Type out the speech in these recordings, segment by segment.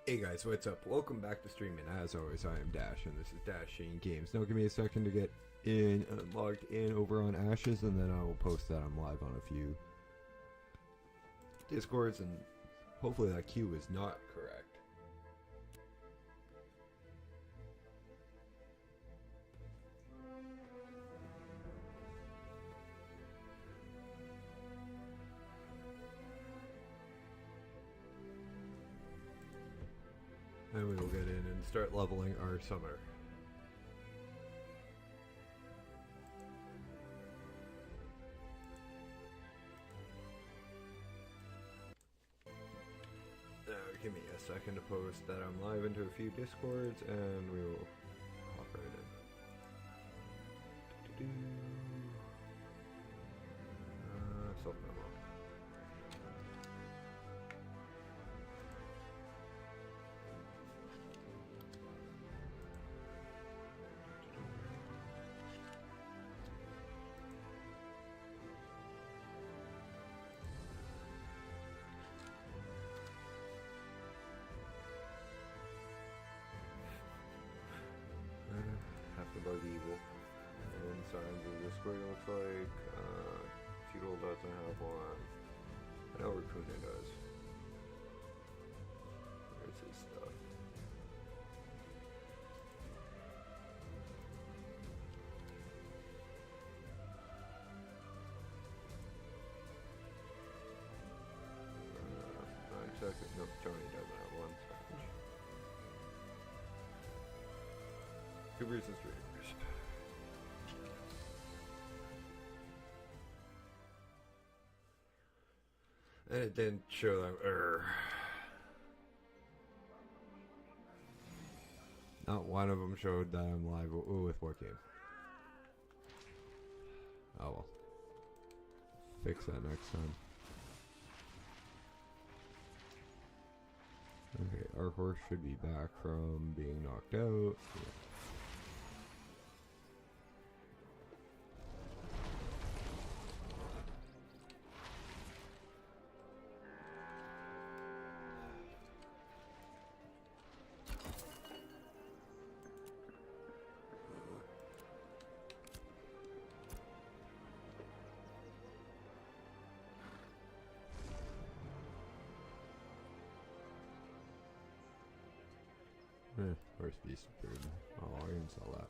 Hey guys, what's up? Welcome back to streaming. As always, I am Dash, and this is Dashing Games. Now, give me a second to get in, logged in over on Ashes, and then I will post that I'm live on a few Discords, and hopefully that queue is not correct. And we will get in and start leveling our summoner. Give me a second to post that I'm live into a few Discords, and we will hop right in. Self-memo. Half the bug evil. And signs of the square looks like. Feudal doesn't have one. I know Raccoon does. Where's his stuff? No, Tony doesn't have one. Two reasons, three years. And it didn't show them. Not one of them showed that I'm live. Ooh, with what game? Oh well. Fix that next time. Okay, our horse should be back from being knocked out. Yeah. Where's Beast of Burden? Oh, I can sell that.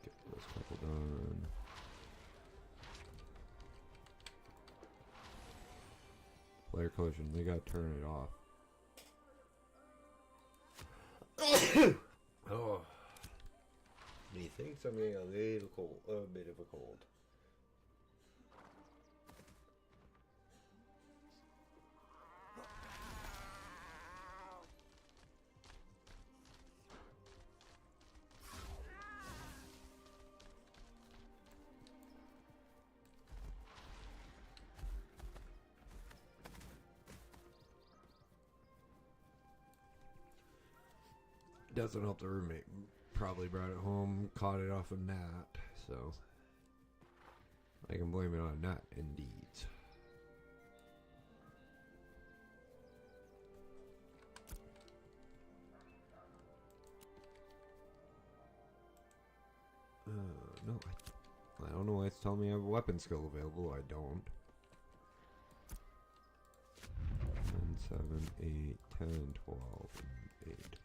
Get this couple done. Player collision, they gotta turn it off. Oh. Methinks I'm getting a little cold, a bit of a cold. Doesn't help the roommate. Probably brought it home, caught it off a gnat, so I can blame it on gnat indeed. No, I don't know why it's telling me I have a weapon skill available. I don't. 10, 7, 8, 10, 12, and 8.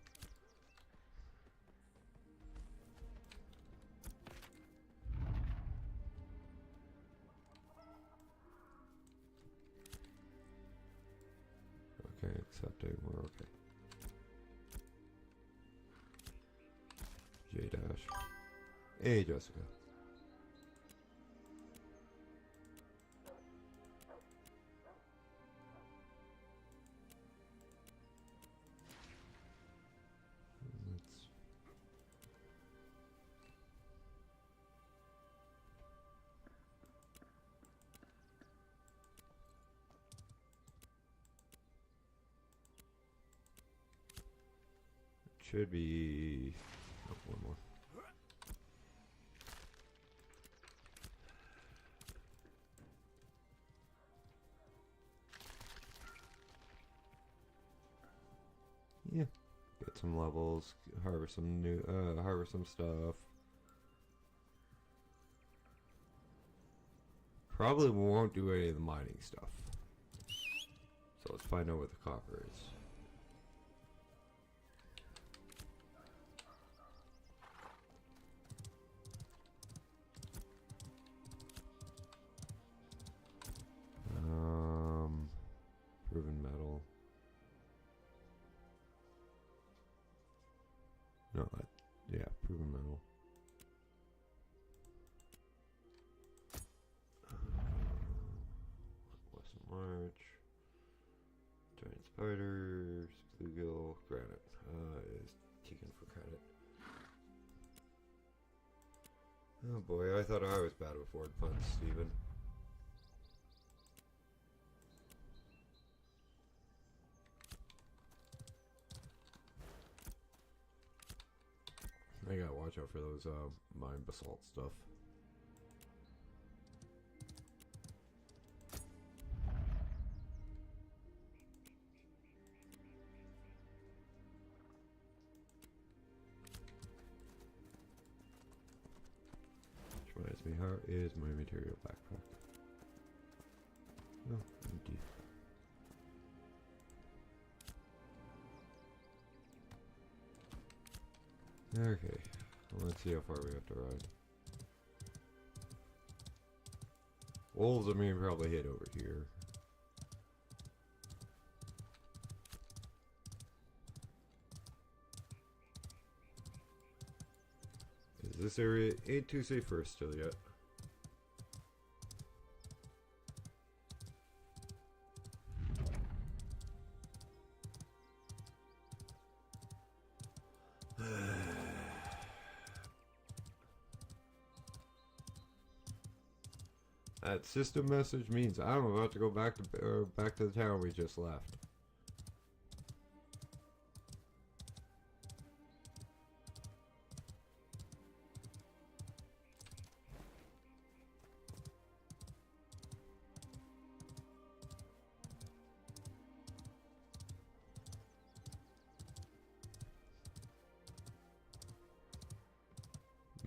Okay, accepting, we're okay. J-Dash. Hey, Jessica. Should be... Oh, one more. some levels, harvest some stuff. Probably won't do any of the mining stuff. So let's find out what the copper is. Proven metal. No, yeah, proven metal. Western March. Giant spiders. Bluegill. Granite. Is taken for credit. Oh boy, I thought I was bad with word puns, Steven. I gotta watch out for those mine basalt stuff. Which reminds me, how is my material backpack? Oh, empty. Okay, well, let's see how far we have to ride. Wolves, I mean, probably hit over here. This area ain't too safe for us still yet. That system message means I'm about to go back to the town we just left.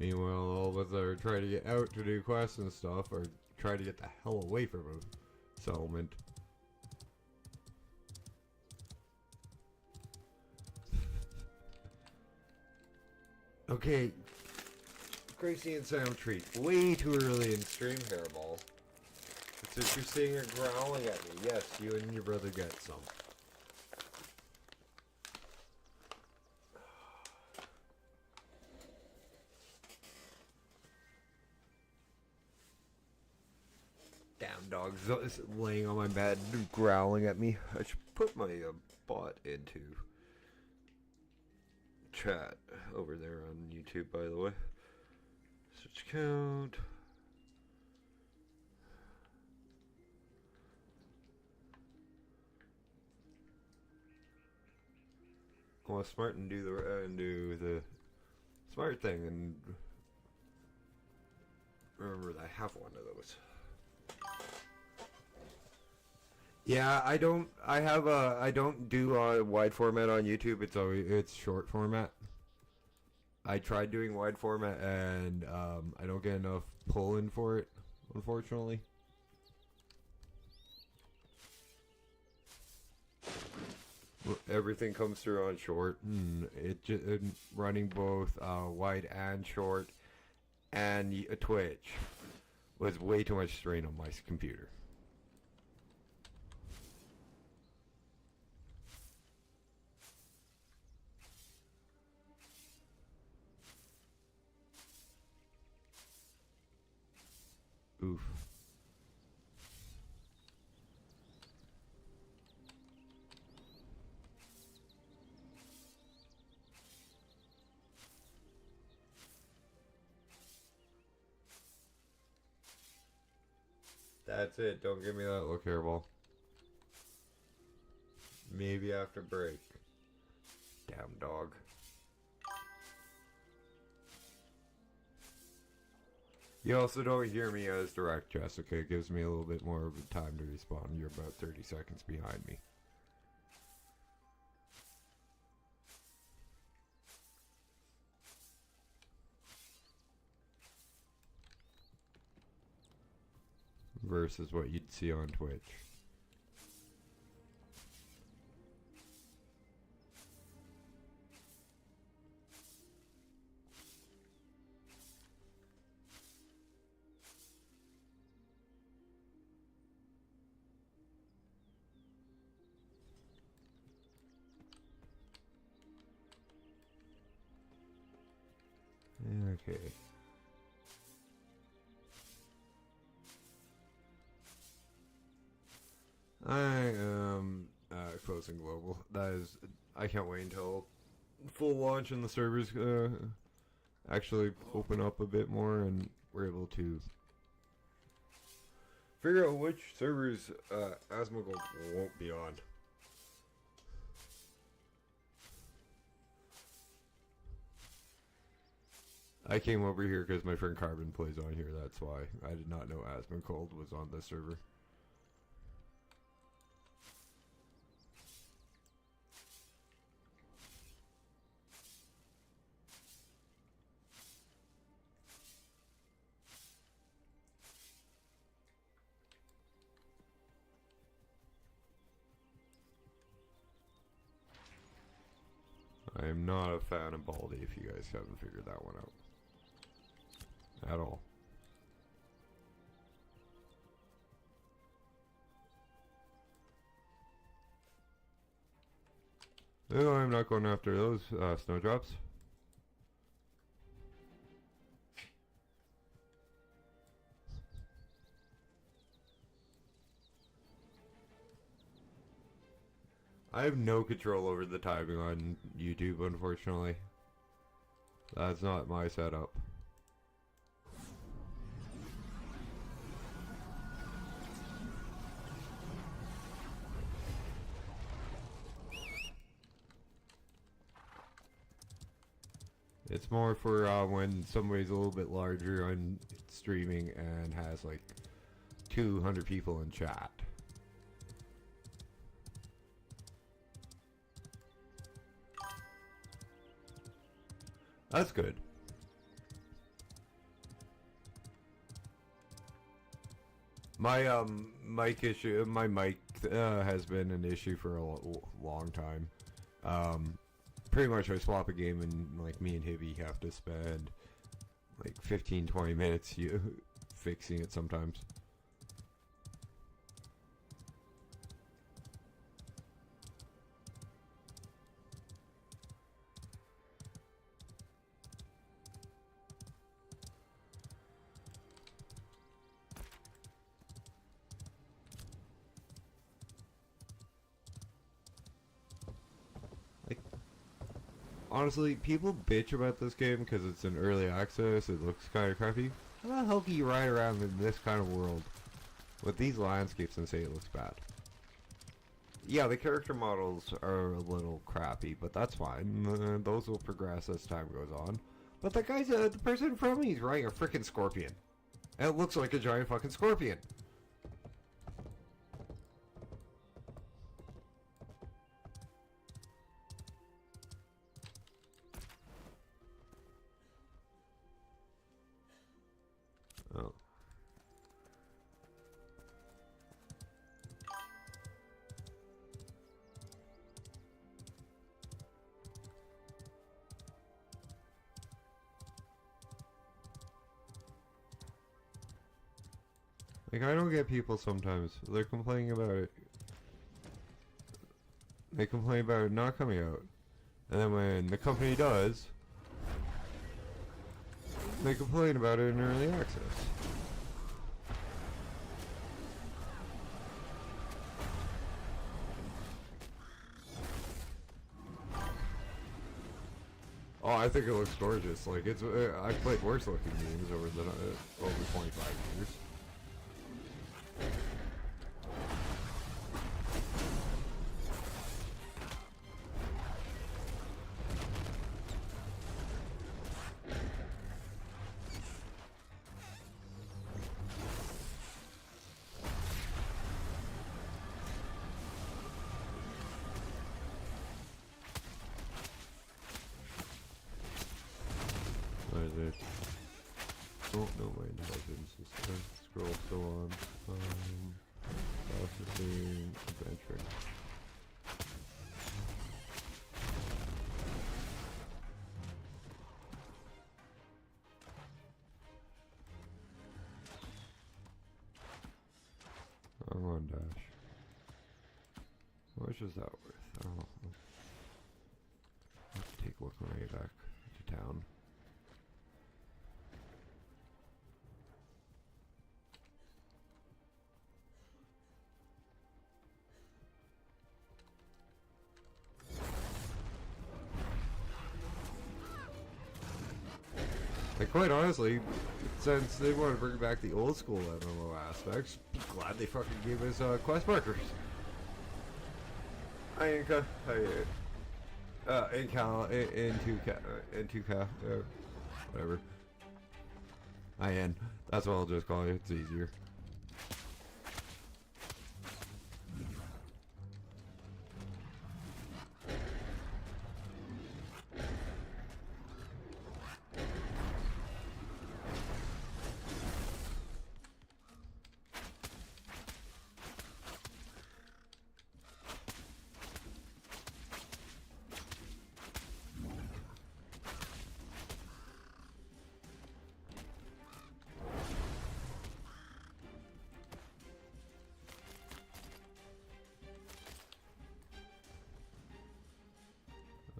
Meanwhile, all of us that are trying to get out to do quests and stuff are trying to get the hell away from a settlement. Okay, Gracie and Sam treat way too early in stream, Hairball. Since you're seeing her growling at me, yes, you and your brother get some. Damn dogs is laying on my bed growling at me. I should put my bot into chat over there on YouTube, by the way. Search count. Well, smart and do the smart thing and remember that I have one of those. Yeah, I don't do wide format on YouTube. It's short format. I tried doing wide format and I don't get enough pull-in for it, unfortunately. Everything comes through on short. Running both wide and short and a Twitch was way too much strain on my computer. Oof. That's it. Don't give me that look, Hairball. Maybe after break. Damn dog. You also don't hear me as direct, Jessica. It gives me a little bit more of a time to respond. You're about 30 seconds behind me. versus what you'd see on Twitch. Okay. I am closing global. That is, I can't wait until full launch and the servers actually open up a bit more and we're able to figure out which servers Asmongold won't be on. I came over here because my friend Carbon plays on here, that's why. I did not know Asmongold was on this server. I am not a fan of Baldy if you guys haven't figured that one out. At all. No, I'm not going after those snowdrops. I have no control over the timing on YouTube, unfortunately. That's not my setup. It's more for when somebody's a little bit larger on streaming and has like 200 people in chat. That's good. My mic issue, my mic has been an issue for a long time. Pretty much I swap a game and like me and Hibby have to spend like 15-20 minutes fixing it sometimes. Honestly, people bitch about this game because it's in early access, it looks kind of crappy. How the hell can you ride around in this kind of world with these landscapes and say it looks bad? Yeah, the character models are a little crappy, but that's fine. Those will progress as time goes on. But the guy's, the person in front of me is riding a freaking scorpion. And it looks like a giant fucking scorpion. Oh. Like, I don't get people sometimes. They're complaining about it. They complain about it not coming out. And then when the company does, they complain about it in early access. Oh, I think it looks gorgeous. Like, it's I've played worse looking games over 25 years. Oh, no, my intelligence is scroll still on. Processing, adventuring. I'm on dash. How much is that worth? Oh, I'll have to take a look on my way back to town. And quite honestly, since they want to bring back the old school MMO aspects, glad they fucking gave us quest markers. In 2K, whatever. IN. That's what I'll just call it. It's easier.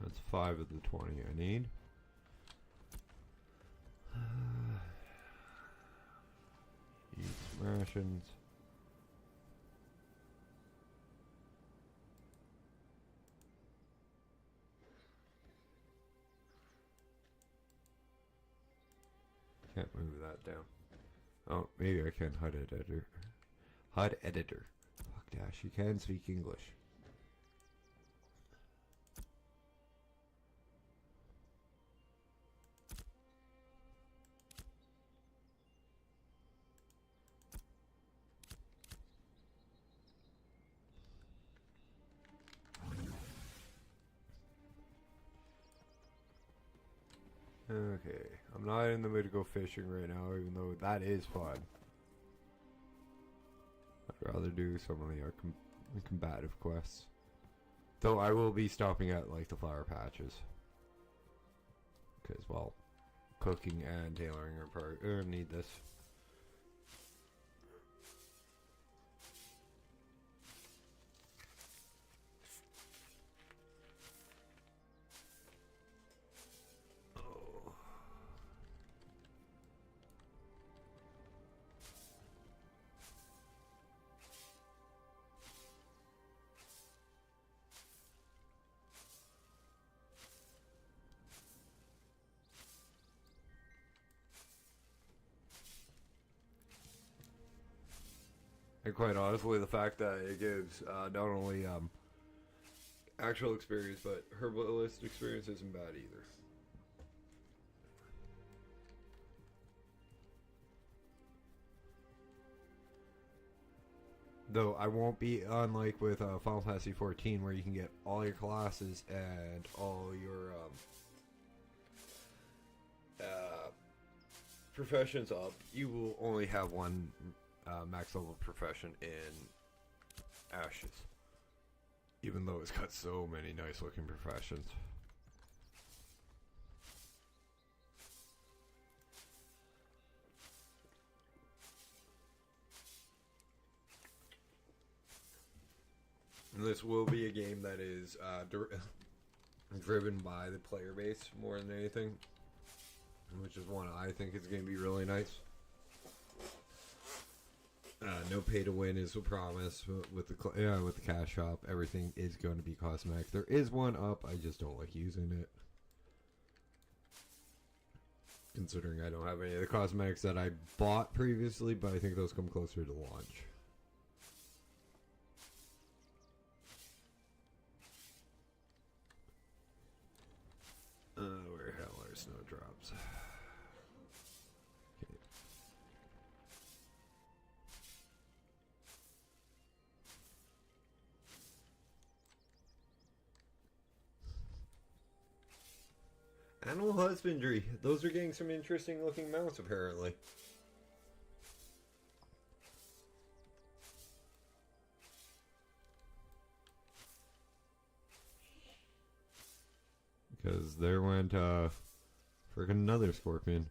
That's 5 of the 20 I need. Eat some rations. Can't move that down. Oh, maybe I can. HUD editor. HUD editor. Fuck Dash, you can speak English. Okay, I'm not in the mood to go fishing right now, even though that is fun. I'd rather do some of the combative quests. Though I will be stopping at like the flower patches. Because, well, cooking and tailoring are part need this. And quite honestly, the fact that it gives not only actual experience, but herbalist experience isn't bad either. Though I won't be unlike with Final Fantasy 14, where you can get all your classes and all your professions up. You will only have one max level profession in Ashes, even though it's got so many nice looking professions. And this will be a game that is driven by the player base more than anything, which is one I think is going to be really nice. No pay to win is a promise with the cash shop. Everything is going to be cosmetic. There is one up. I just don't like using it, considering I don't have any of the cosmetics that I bought previously. But I think those come closer to launch. Where the hell are snowdrops? Animal husbandry. Those are getting some interesting looking mounts apparently. Because there went freaking another scorpion.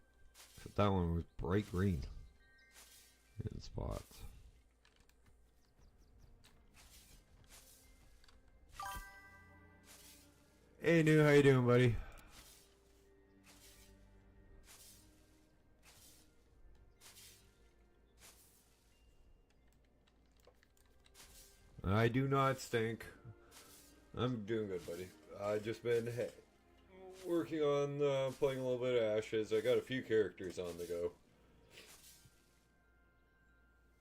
Except that one was bright green in spots. Hey, New, how you doing, buddy? I do not stink. I'm doing good, buddy. I just been working on playing a little bit of Ashes. I got a few characters on the go.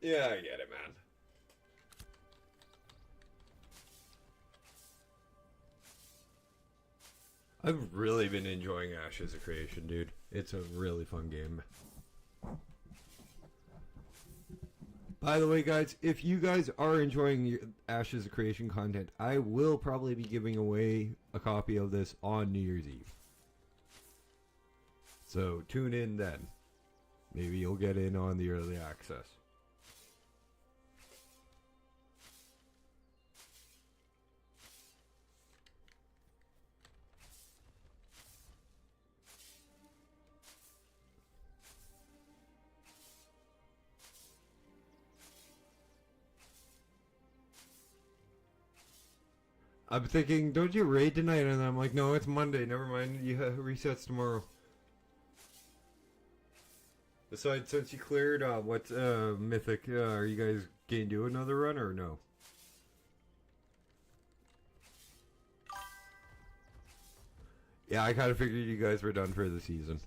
Yeah, I get it, man. I've really been enjoying Ashes of Creation, dude. It's a really fun game. By the way, guys, if you guys are enjoying your Ashes of Creation content, I will probably be giving away a copy of this on New Year's Eve. So tune in then. Maybe you'll get in on the early access. I'm thinking, don't you raid tonight? And I'm like, no, it's Monday. Never mind. You resets tomorrow. Besides, since you cleared, what mythic are you guys going to do another run or no? Yeah, I kind of figured you guys were done for the season.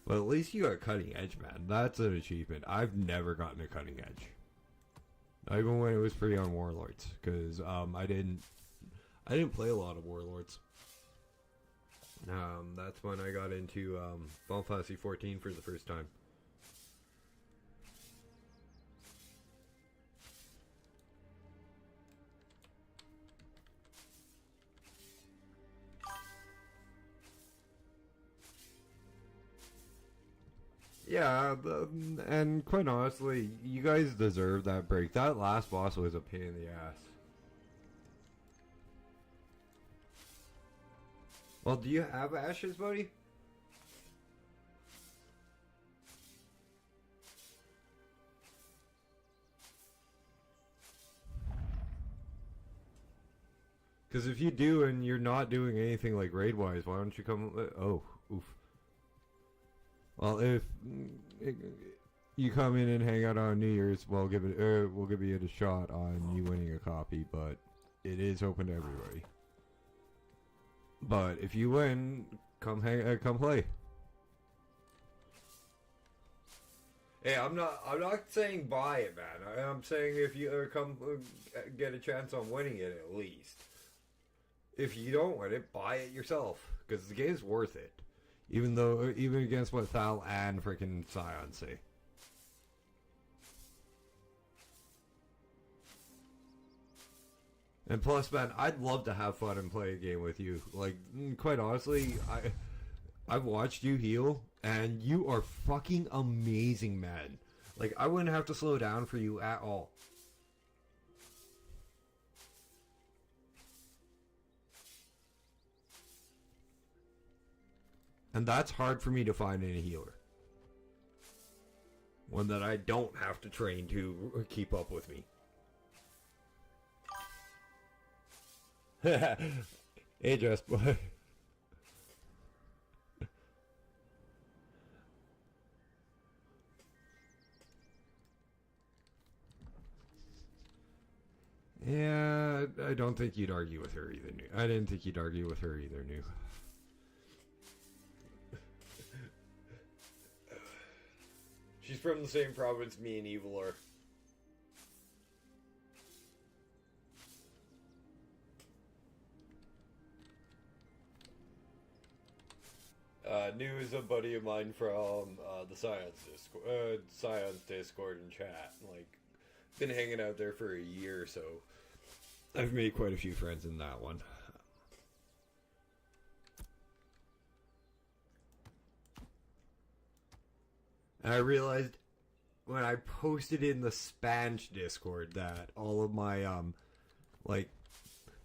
But at least you got Cutting Edge, man. That's an achievement. I've never gotten a Cutting Edge. Not even when it was free on Warlords, because I didn't play a lot of Warlords. That's when I got into Final Fantasy 14 for the first time. Yeah, and quite honestly, you guys deserve that break. That last boss was a pain in the ass. Well, do you have Ashes, buddy? Because if you do and you're not doing anything like raid-wise, why don't you come... Oh, oof. Well, if you come in and hang out on New Year's, we'll give you a shot on you winning a copy, but it is open to everybody. But if you win, come play. Hey, I'm not saying buy it, man. I'm saying if you come get a chance on winning it at least. If you don't win it, buy it yourself because the game's worth it. Even against what Thal and freaking Scion say. And plus, man, I'd love to have fun and play a game with you. Like, quite honestly, I've watched you heal, and you are fucking amazing, man. Like, I wouldn't have to slow down for you at all. And that's hard for me to find in a healer. One that I don't have to train to keep up with me. Hey, Just Boy. Yeah, I don't think you'd argue with her either, New. I didn't think you'd argue with her either, New. She's from the same province me and Evil are. New is a buddy of mine from the Science Discord and chat. Like, been hanging out there for a year or so. I've made quite a few friends in that one. And I realized when I posted in the Spanish Discord that all of my like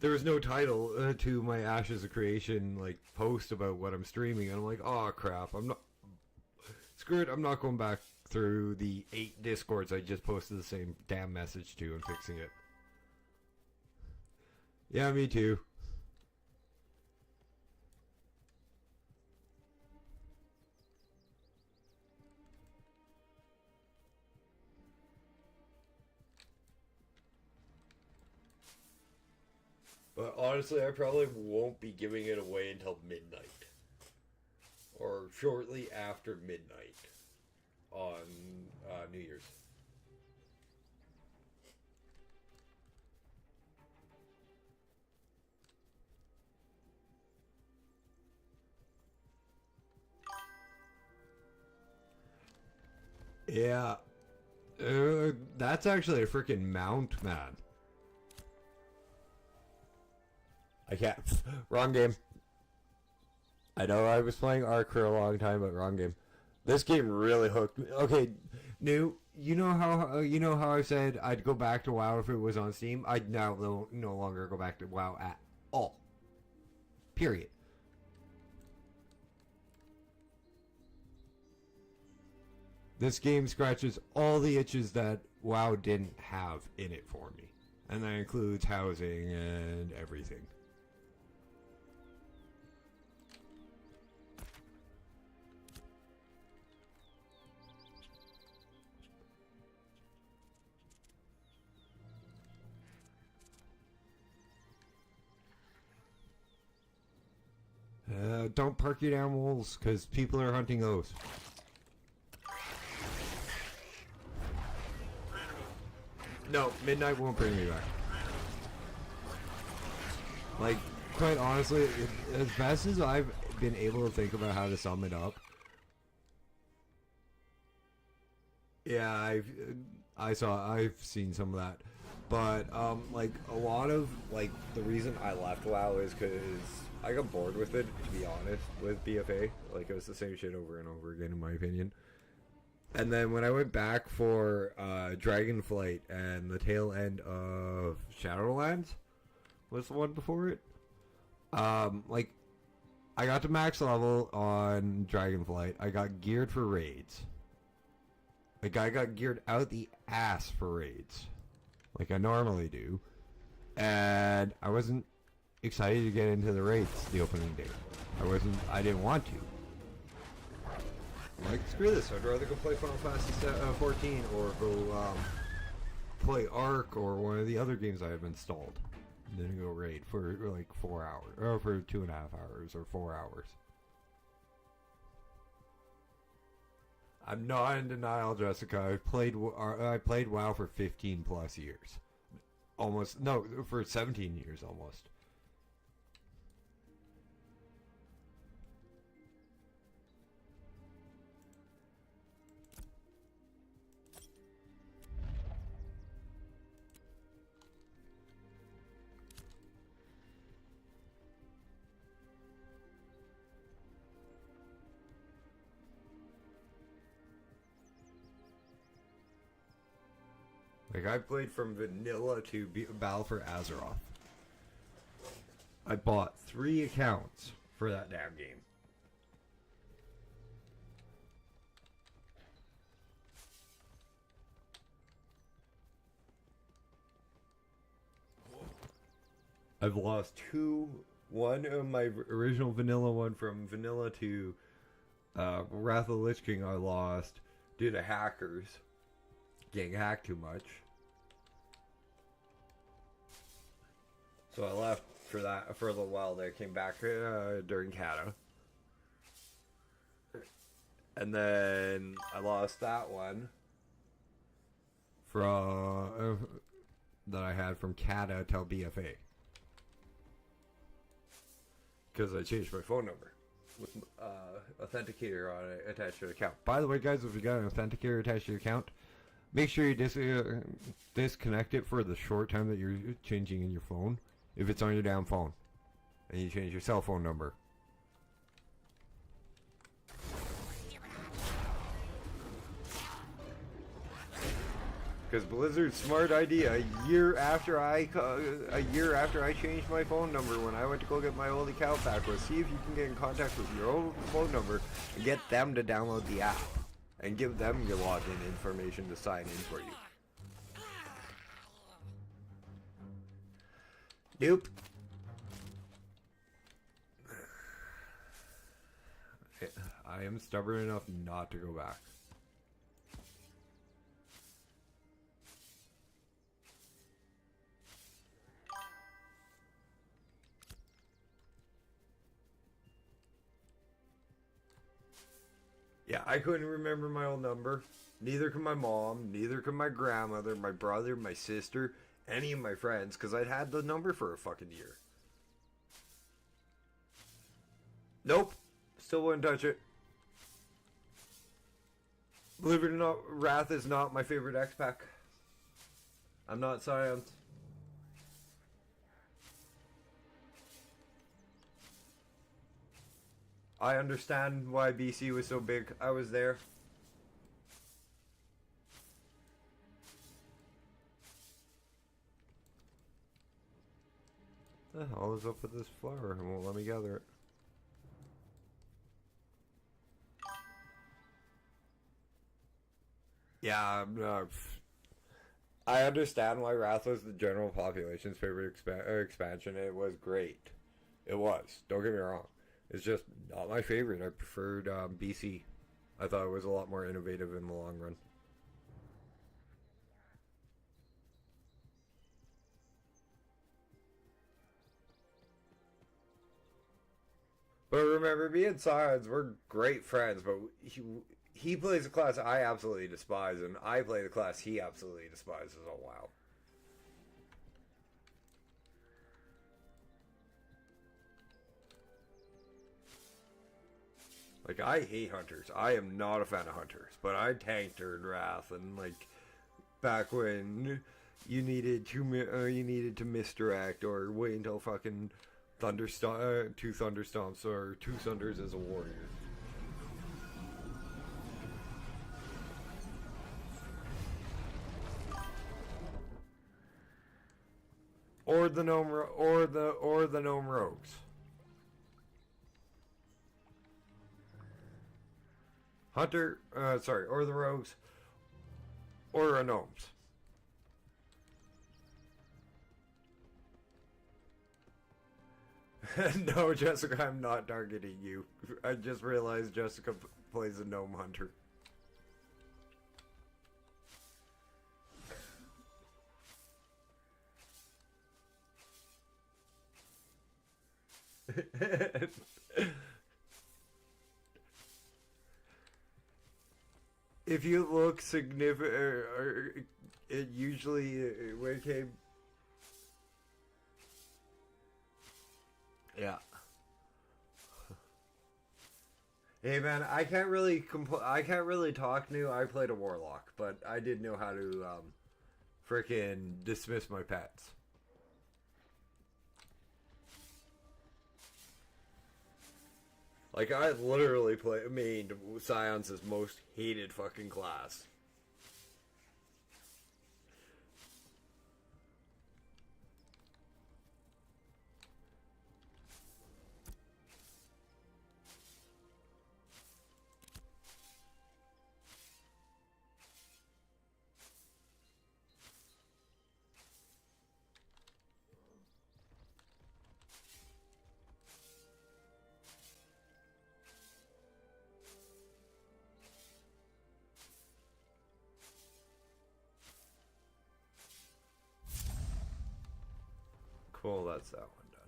there was no title to my Ashes of Creation like post about what I'm streaming, and I'm like, oh crap, I'm not screw it, I'm not going back through the 8 Discords I just posted the same damn message to and fixing it. Yeah, me too. But honestly, I probably won't be giving it away until midnight. Or shortly after midnight on New Year's. Yeah. That's actually a freaking mount, man. I can't. Wrong game. I know I was playing Ark for a long time, but wrong game. This game really hooked me. Okay, New, you know how I said I'd go back to WoW if it was on Steam? I'd now no longer go back to WoW at all. Period. This game scratches all the itches that WoW didn't have in it for me. And that includes housing and everything. Don't park your damn wolves, because people are hunting those. No, midnight won't bring me back. Like, quite honestly, as best as I've been able to think about how to sum it up, yeah, I've seen some of that, but like a lot of like the reason I left WoW is because I got bored with it. To be honest, with BFA, like it was the same shit over and over again, in my opinion. And then when I went back for Dragonflight and the tail end of Shadowlands was the one before it. Like I got to max level on Dragonflight. I got geared for raids. Like I got geared out the ass for raids, like I normally do, and I wasn't excited to get into the raids the opening day. I didn't want to. Like, screw this, I'd rather go play Final Fantasy 14 or go play Ark or one of the other games I have installed. And then go raid for like 4 hours, or for 2.5 hours, or 4 hours. I'm not in denial, Jessica. I played WoW for 15 plus years. Almost, no, for 17 years almost. Like, I played from vanilla to Battle for Azeroth. I bought 3 accounts for that damn game. I've lost 2. One of my original vanilla one from vanilla to Wrath of the Lich King I lost due to hackers getting hacked too much. So I left for that for a little while there. Came back during Kata. And then I lost that one from that I had from Kata till BFA. Because I changed my phone number with authenticator on it attached to the account. By the way, guys, if you got an authenticator attached to your account, Make sure you disconnect it for the short time that you're changing in your phone. If it's on your damn phone. And you change your cell phone number. Because Blizzard's smart idea, a year after I changed my phone number when I went to go get my Holy Cow pack, was see if you can get in contact with your old phone number and get them to download the app and give them your login information to sign in for you. Nope. I am stubborn enough not to go back. Yeah, I couldn't remember my old number. Neither could my mom, neither could my grandmother, my brother, my sister, any of my friends, because I'd had the number for a fucking year. Nope. Still wouldn't touch it. Believe it or not, Wrath is not my favorite X-Pack. I'm not science. I understand why BC was so big. I was there. What the hell is up with this flower? It won't let me gather it. Yeah, I understand why Wrath was the general population's favorite expansion. It was great. It was. Don't get me wrong. It's just not my favorite. I preferred BC. I thought it was a lot more innovative in the long run. But remember, me and Science, we're great friends, but he plays a class I absolutely despise, and I play the class he absolutely despises. Oh, wow. Like, I hate hunters. I am not a fan of hunters, but I tanked her in Wrath, and like back when you needed to misdirect or wait until fucking two thunderstomps or two thunders as a warrior. Or the gnome rogues. Hunter, or the rogues, or gnomes. No, Jessica, I'm not targeting you. I just realized Jessica plays a gnome hunter. If you look significant, it usually when it came. Yeah. Hey man, I can't really talk new. I played a warlock, but I did know how to frickin' dismiss my pets. Like, I literally made Science's most hated fucking class. Cool, that's that one done.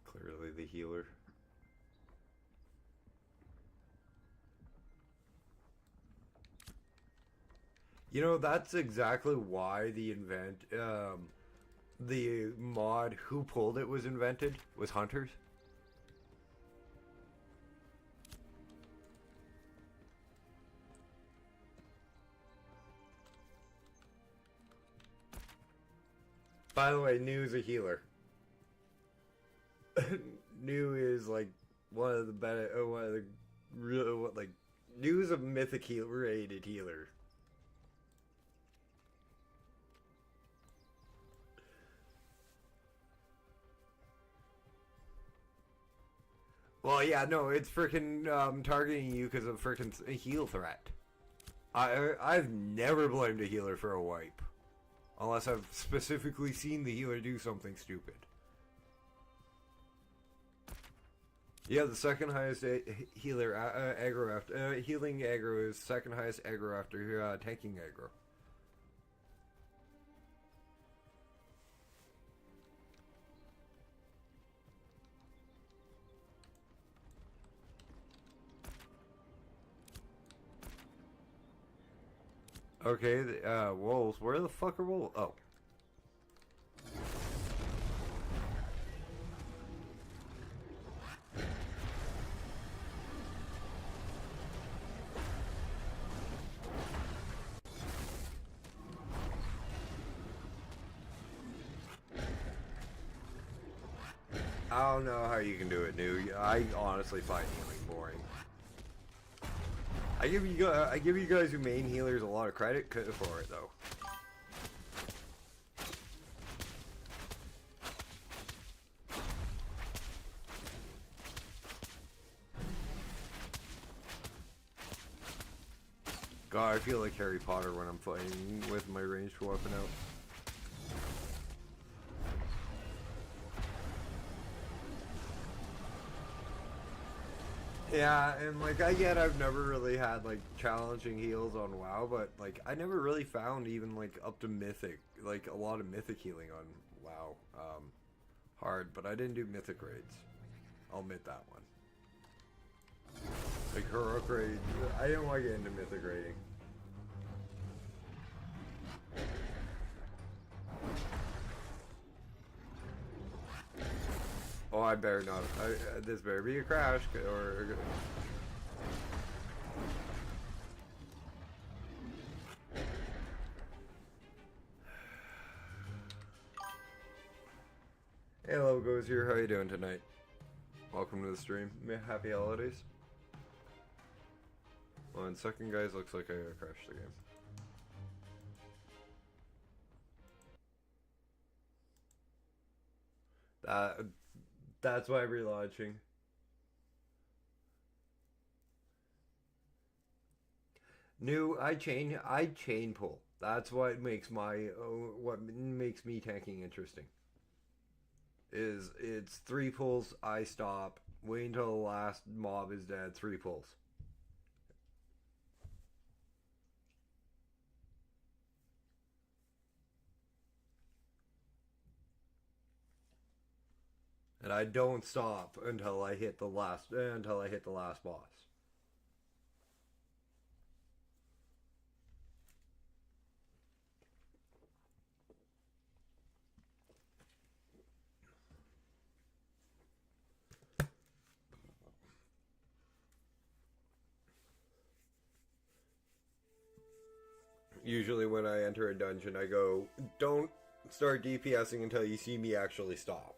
Clearly the healer. You know, that's exactly why the the mod Who Pulled It was invented was hunters. By the way, New is a healer. New is like one of the better, one of the real, like, New is a mythic rated healer. Well, yeah, no, it's freaking targeting you because of freaking a heal threat. I've never blamed a healer for a wipe, unless I've specifically seen the healer do something stupid. Yeah, the second highest healer aggro after healing aggro is second highest aggro after tanking aggro. Okay, wolves. Where the fuck are wolves? Oh. I don't know how you can do it, New. I honestly find healing boring. I give you guys who main healers a lot of credit for it, though. God, I feel like Harry Potter when I'm fighting with my ranged weapon out. Yeah, and like I get I've never really had like challenging heals on WoW, but like I never really found even like up to mythic, like a lot of mythic healing on WoW hard, but I didn't do mythic raids. I'll admit that one. Like heroic raids, I didn't want to get into mythic raiding. Oh, I better not. This better be a crash, or... Hey, Logos here. How you doing tonight? Welcome to the stream. Happy holidays. One second, guys. Looks like I crashed the game. That's why I'm relaunching. New, I chain pull. That's what makes me tanking interesting. It's 3 pulls, I stop, wait until the last mob is dead, 3 pulls. And I don't stop until I hit the last boss. Usually when I enter a dungeon, I go, don't start DPSing until you see me actually stop.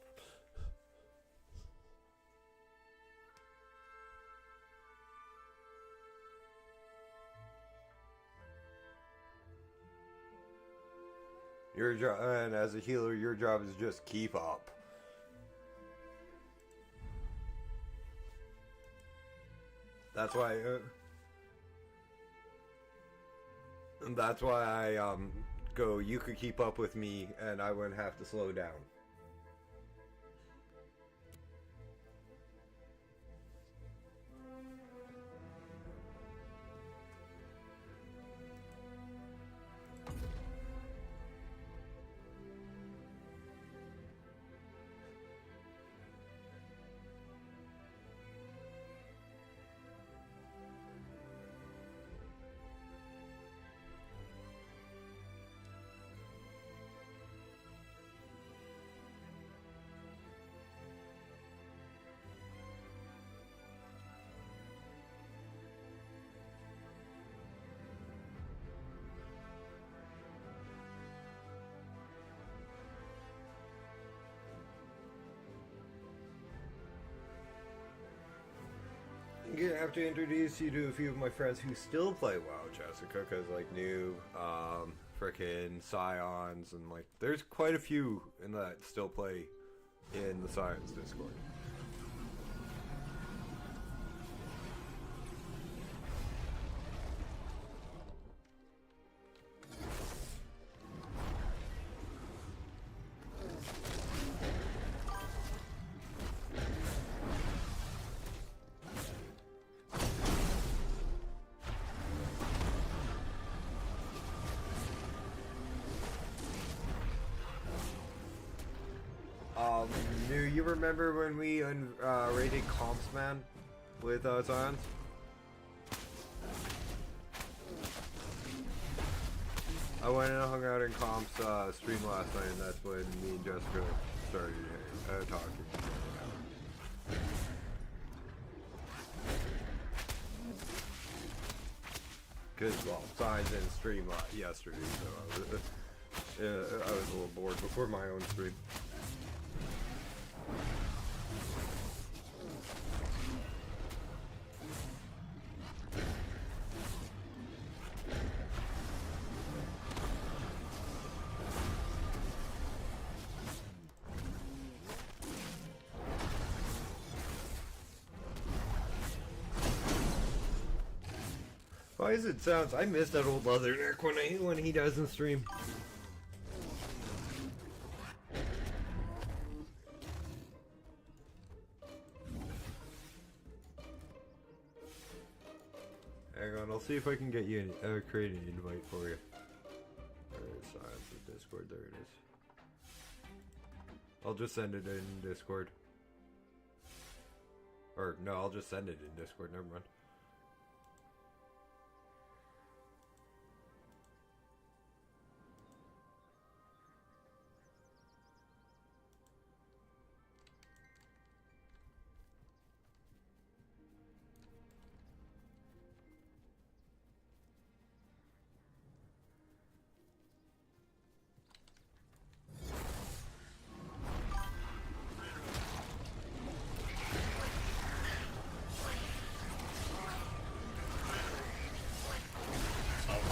Your job, and as a healer, your job is just keep up. That's why. That's why I go. You could keep up with me, and I wouldn't have to slow down. gonna have to introduce you to a few of my friends who still play WoW, Jessica, because like Noob, frickin' Scions, and like there's quite a few in that still play in the Science Discord. Do you remember when we rated Comps Man with Scions? I went and hung out in Comp's stream last night, and that's when me and Jessica started talking. Because, well, Scions didn't stream yesterday, so I was a little bored before my own stream. Why is it sounds? I miss that old leather neck when he doesn't stream. Hang on, I'll see if I can get you create an invite for you. There's Science with Discord. There it is. I'll just send it in Discord. Or no, I'll just send it in Discord. Never mind.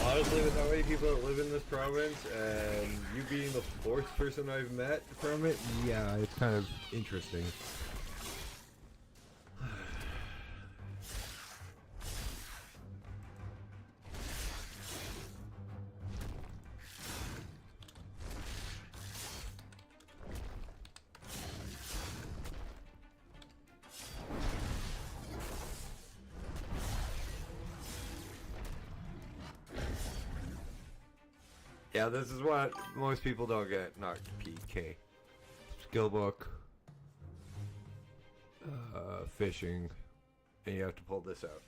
Honestly, with how many people that live in this province, and you being the fourth person I've met from it, yeah, it's kind of interesting. Yeah, this is what most people don't get. Not PK. Skill book. Fishing. And you have to pull this out.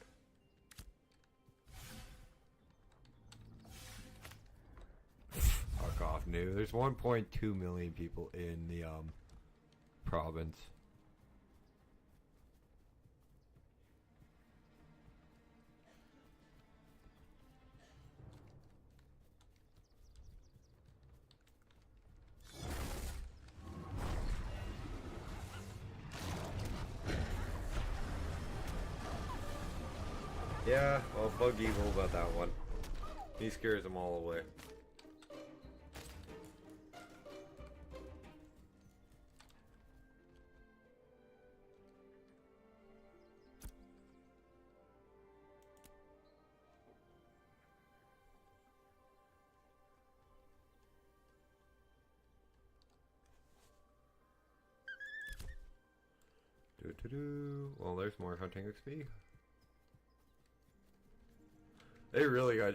Fuck off, new. There's 1.2 million people in the province. Yeah, well, Bug Evil about that one. He scares them all away. Well, there's more hunting XP. They really gotta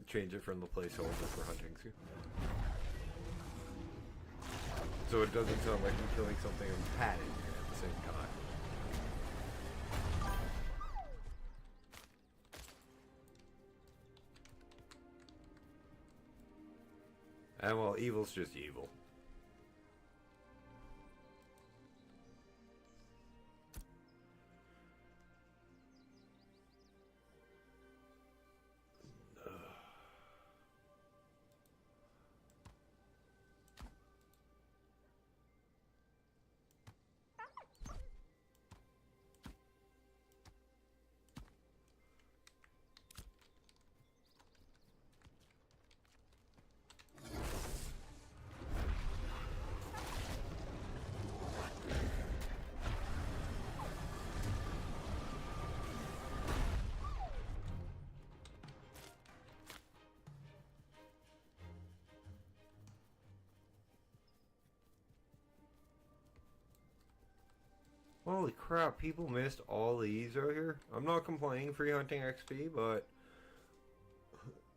change it from the placeholder for hunting too. So it doesn't sound like I'm killing something I'm patting at the same time. And well, evil's just evil. Holy crap, people missed all these out here. I'm not complaining free hunting XP, but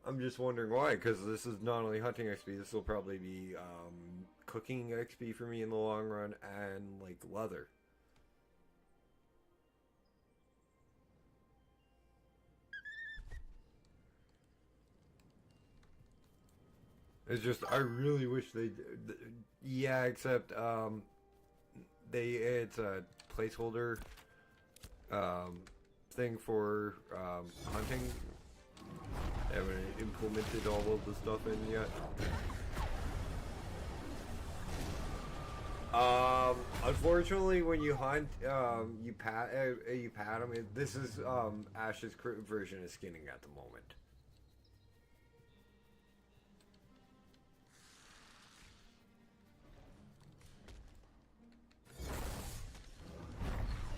I'm just wondering why, because this is not only hunting XP, this will probably be cooking XP for me in the long run, and like leather. It's just, I really wish they did. Yeah, except it's a placeholder thing for hunting. They haven't implemented all of the stuff in yet. Unfortunately, when you hunt, you pat them. This is Ash's version of skinning at the moment.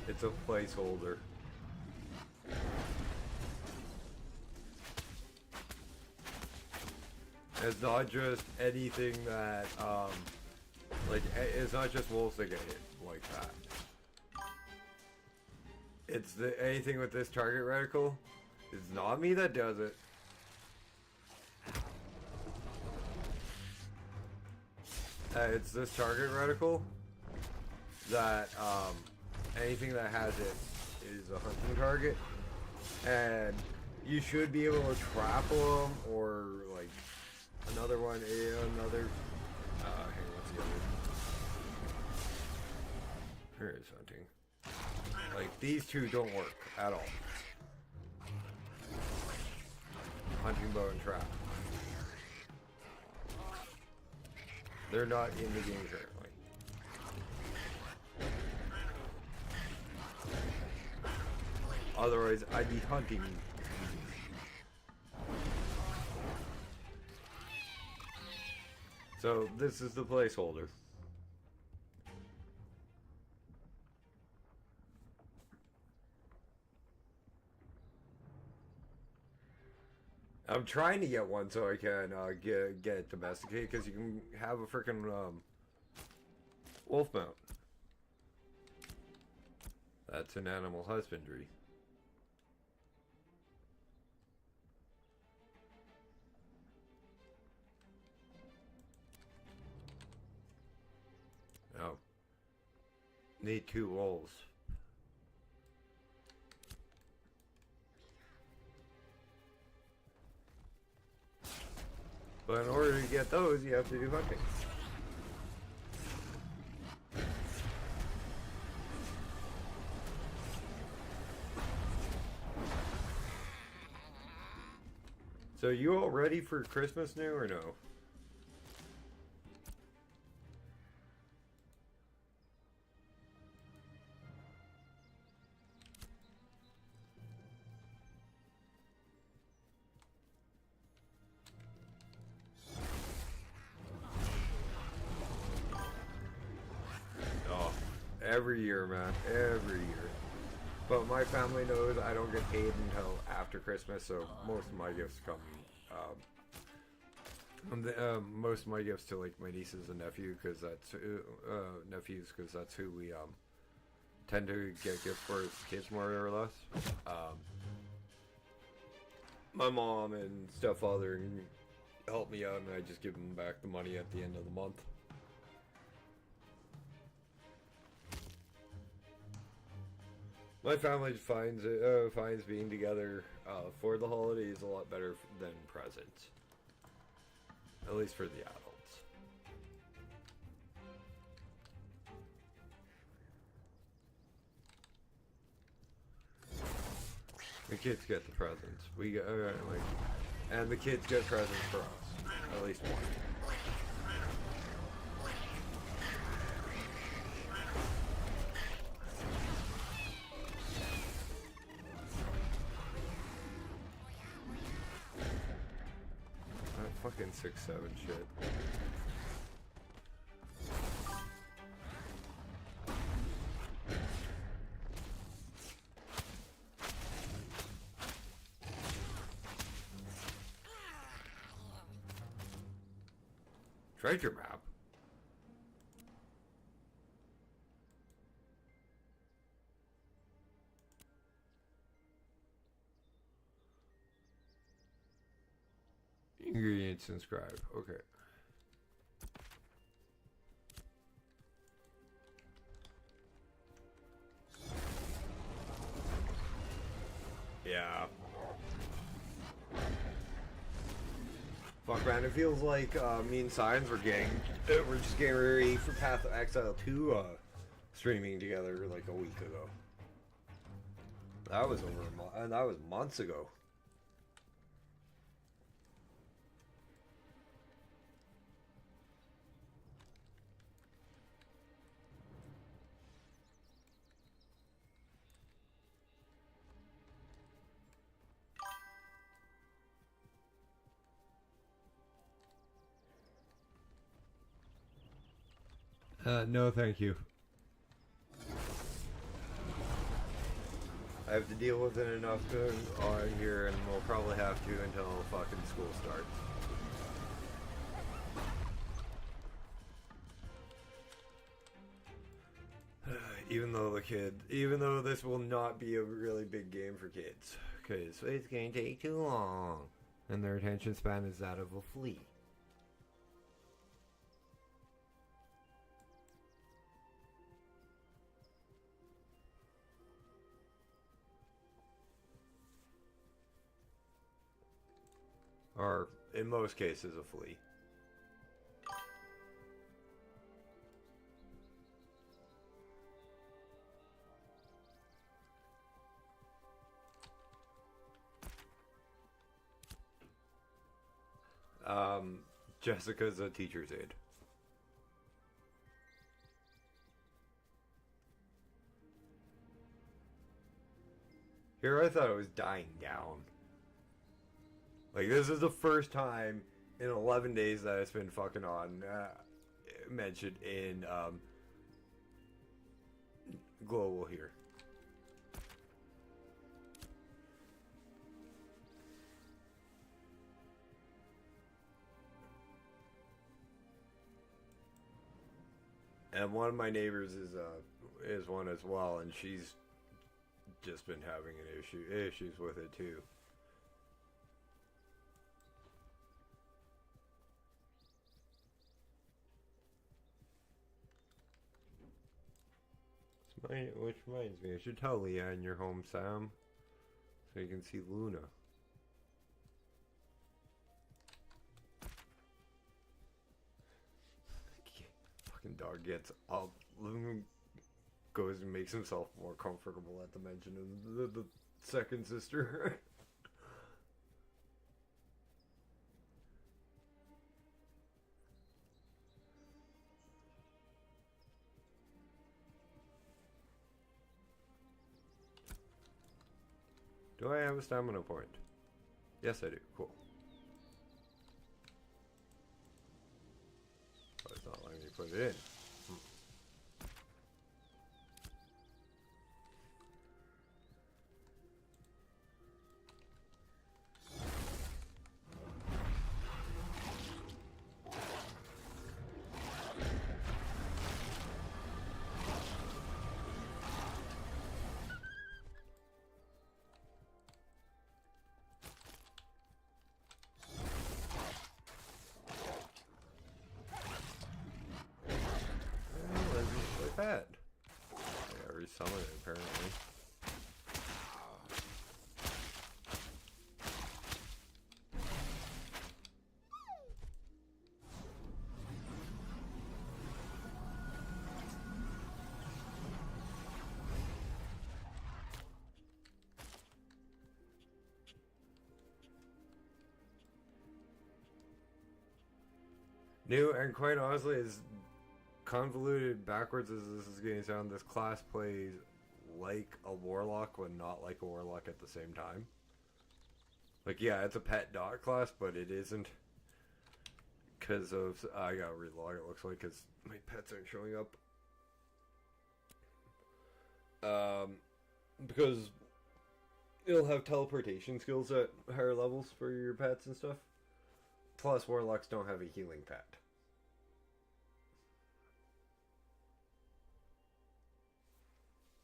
It's a placeholder. It's not just anything that, like, it's not just wolves that get hit like that. It's anything with this target reticle. It's not me that does it. It's this target reticle that, anything that has it is a hunting target, and you should be able to trap them, or like another one, hey, what's the other? Here is hunting. Like, these two don't work at all. Hunting bow and trap. They're not in the game currently. Otherwise, I'd be hunting. So, this is the placeholder. I'm trying to get one so I can get it domesticated, because you can have a freaking wolf mount. That's an animal husbandry. Oh. Need 2 wolves. But in order to get those, you have to do hunting. So you all ready for Christmas new or no? Every year, man. Every year. But my family knows I don't get paid until after Christmas, so most of my gifts come. Most of my gifts to like my nieces and nephews, because that's who we tend to get gifts for as kids, more or less. My mom and stepfather help me out, and I just give them back the money at the end of the month. My family finds being together for the holidays a lot better than presents. At least for the adults. The kids get the presents. We get and the kids get presents for us. At least one. Fucking 6-7 shit. Treasure map. Treasure map. Ingredients inscribed. Okay. Yeah. Fuck, man, it feels like me and Signs we're just getting ready for Path of Exile 2 streaming together like a week ago. That was that was months ago. No, thank you. I have to deal with it enough on here, and we'll probably have to until fucking school starts. Even though this will not be a really big game for kids, because it's going to take too long, and their attention span is that of a flea. Or, in most cases, a flea. Jessica's a teacher's aide. Here I thought it was dying down. Like, this is the first time in 11 days that it's been fucking on, mentioned in, global here. And one of my neighbors is one as well, and she's just been having issues with it too. Which reminds me, I should tell Leah in your home, Sam, so you can see Luna. Fucking dog gets up, goes and makes himself more comfortable at the mention of the second sister. Do I have a stamina point? Yes, I do. Cool. Oh, it's not letting me put it in. Pet. Yeah, resummon it apparently. New and quite honestly is convoluted backwards as this is going to sound, this class plays like a warlock but not like a warlock at the same time. Like, yeah, it's a pet dog class, but it isn't, because of, I gotta relog it looks like, because my pets aren't showing up. Because it'll have teleportation skills at higher levels for your pets and stuff. Plus, warlocks don't have a healing pet.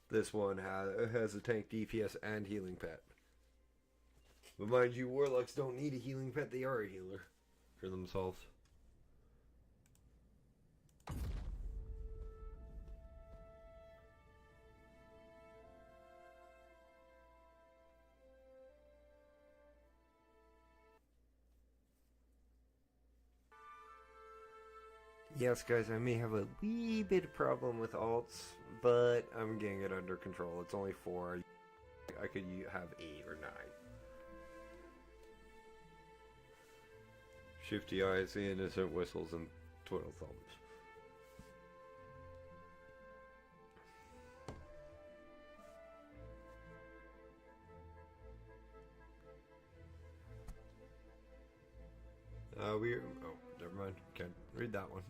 This one has a tank DPS and healing pet. But mind you, warlocks don't need a healing pet, they are a healer. for themselves. Yes, guys, I may have a wee bit of problem with alts, but I'm getting it under control. It's only 4. I could have 8 or 9. Shifty eyes, the innocent whistles, and twiddle thumbs. Oh, never mind. Can't read that one.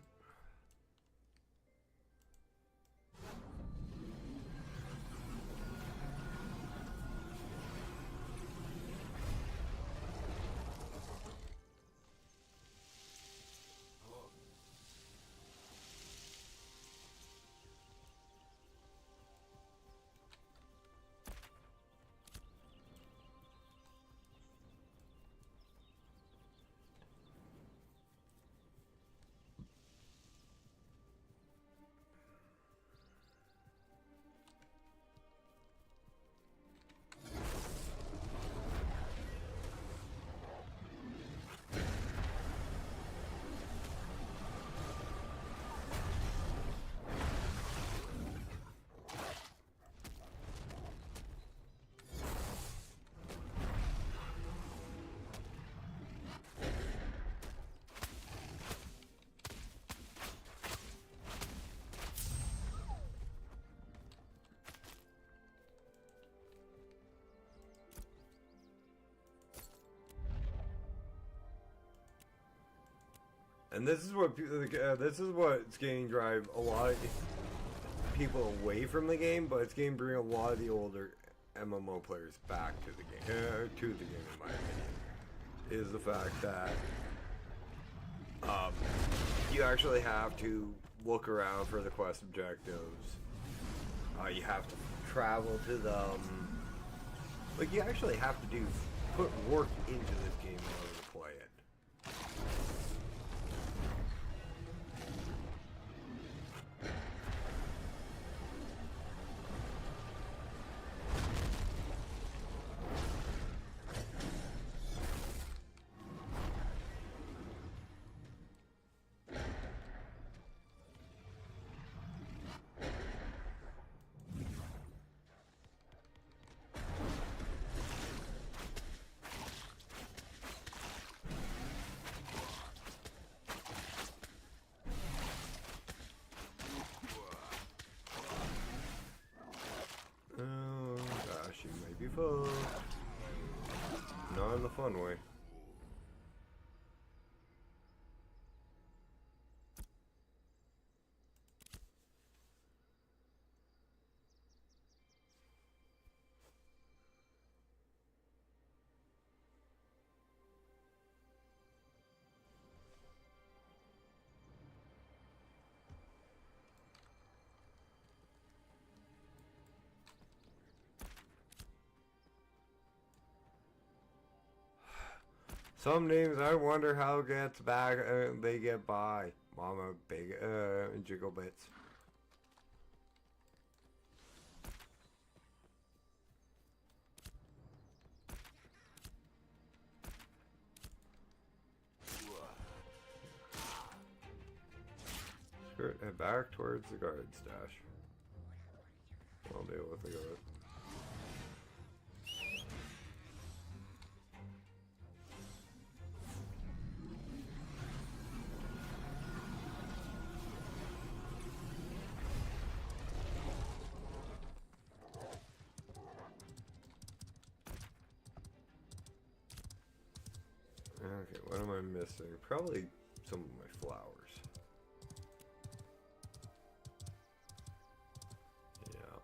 And this is what's getting drive a lot of people away from the game, but it's getting bring a lot of the older MMO players back to the game. In my opinion, is the fact that you actually have to look around for the quest objectives. You have to travel to them. Like, you actually have to put work into this game in order to play it. Oh gosh, it might be fun. Not in the fun way. Some names I wonder how gets back they get by. Mama big jiggle bits. Skirt and back towards the guard stash. I'll deal with the guard. Okay, what am I missing? Probably some of my flowers. Yeah.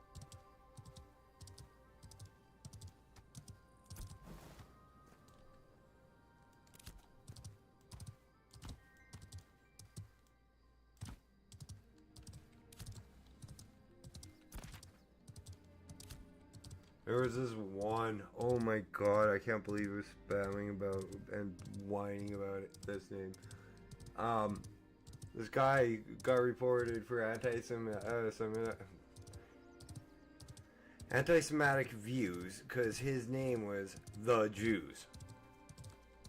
There was this one, oh my god, I can't believe it was spamming about and whining about it, this name. This guy got reported for anti-Semitic views because his name was The Jews.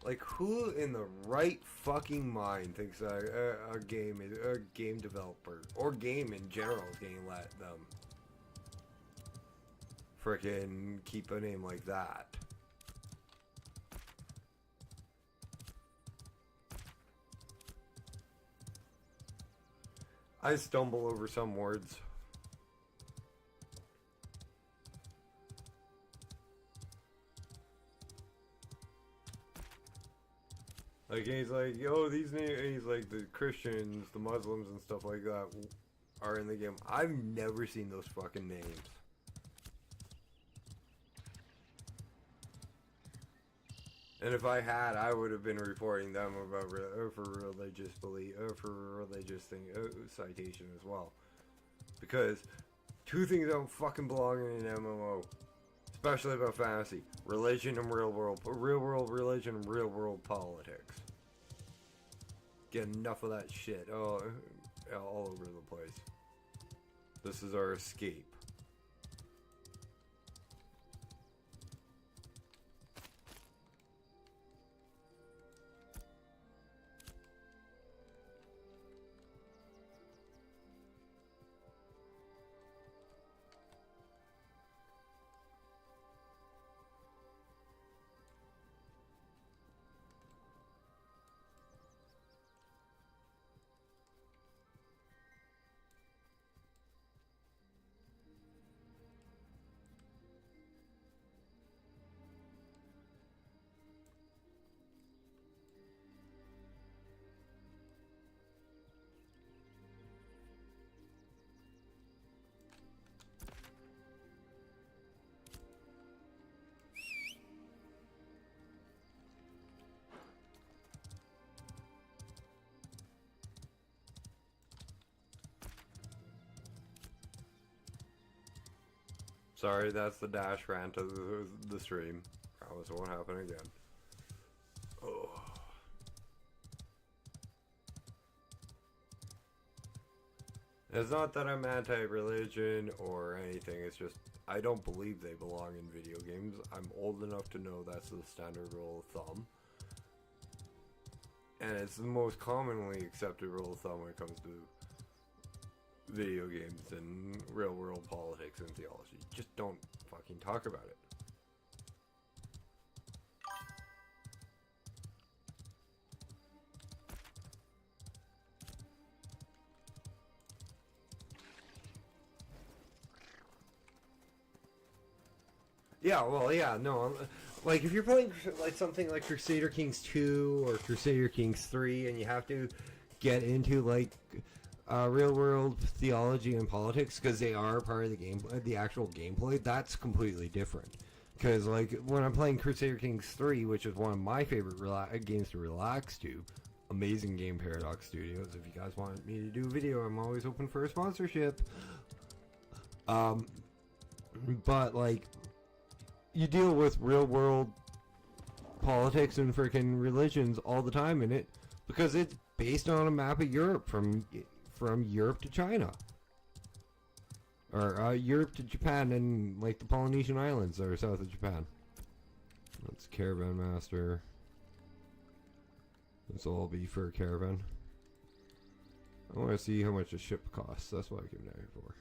Like, who in the right fucking mind thinks a game developer or game in general is going to let them frickin' keep a name like that? I stumble over some words. Like, he's like, yo, these names, he's like, the Christians, the Muslims, and stuff like that are in the game. I've never seen those fucking names. And if I had, I would have been reporting them about for religious belief, for religious thing citation as well. Because two things don't fucking belong in an MMO, especially about fantasy: religion and real world religion and real world politics. Get enough of that shit. Oh, all over the place. This is our escape. Sorry, that's the dash rant of the stream. Promise it won't happen again. Oh. It's not that I'm anti-religion or anything, it's just I don't believe they belong in video games. I'm old enough to know that's the standard rule of thumb. And it's the most commonly accepted rule of thumb when it comes to video games and real world politics and theology. Just don't fucking talk about it. Yeah, well, yeah, no, like if you're playing like something like Crusader Kings 2 or Crusader Kings 3 and you have to get into like real world theology and politics because they are part of the game, the actual gameplay, that's completely different. Because like when I'm playing Crusader Kings 3, which is one of my favorite games to relax to, amazing game, Paradox Studios. If you guys want me to do a video, I'm always open for a sponsorship. But like you deal with real world politics and freaking religions all the time in it because it's based on a map of Europe from Europe to China, or Europe to Japan and like the Polynesian Islands that are south of Japan. That's Caravan Master. This will all be for a caravan. I want to see how much a ship costs. That's what I came down here for.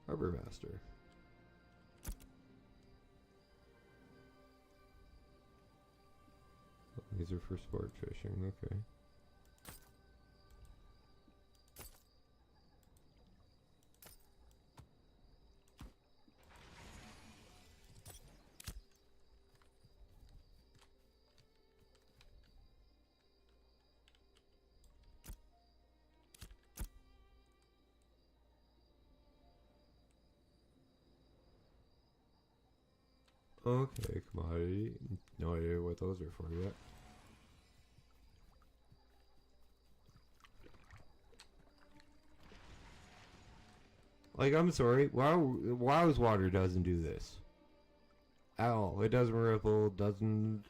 Harbor Master. These are for sport fishing, okay. Okay, commodity. No idea what those are for yet. Like, I'm sorry. WoW's water doesn't do this. At all. It doesn't ripple, doesn't...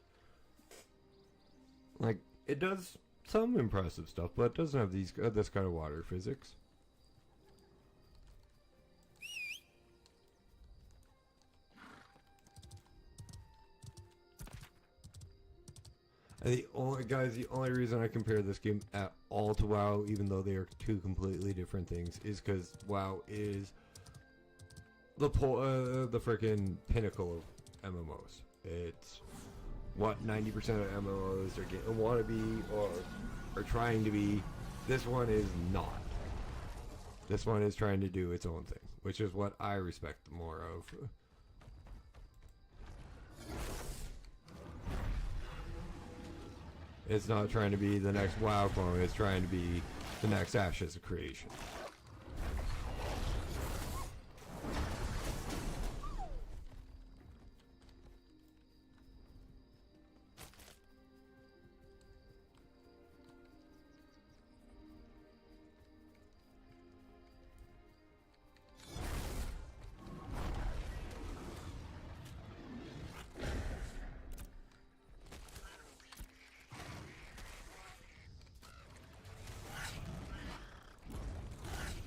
Like, it does some impressive stuff, but it doesn't have this kind of water physics. And the only reason I compare this game at all to WoW, even though they are two completely different things, is because WoW is the freaking pinnacle of MMOs. It's what 90% of MMOs want to be or are trying to be. This one is not. This one is trying to do its own thing, which is what I respect more of. It's not trying to be the next WoW clone, it's trying to be the next Ashes of Creation.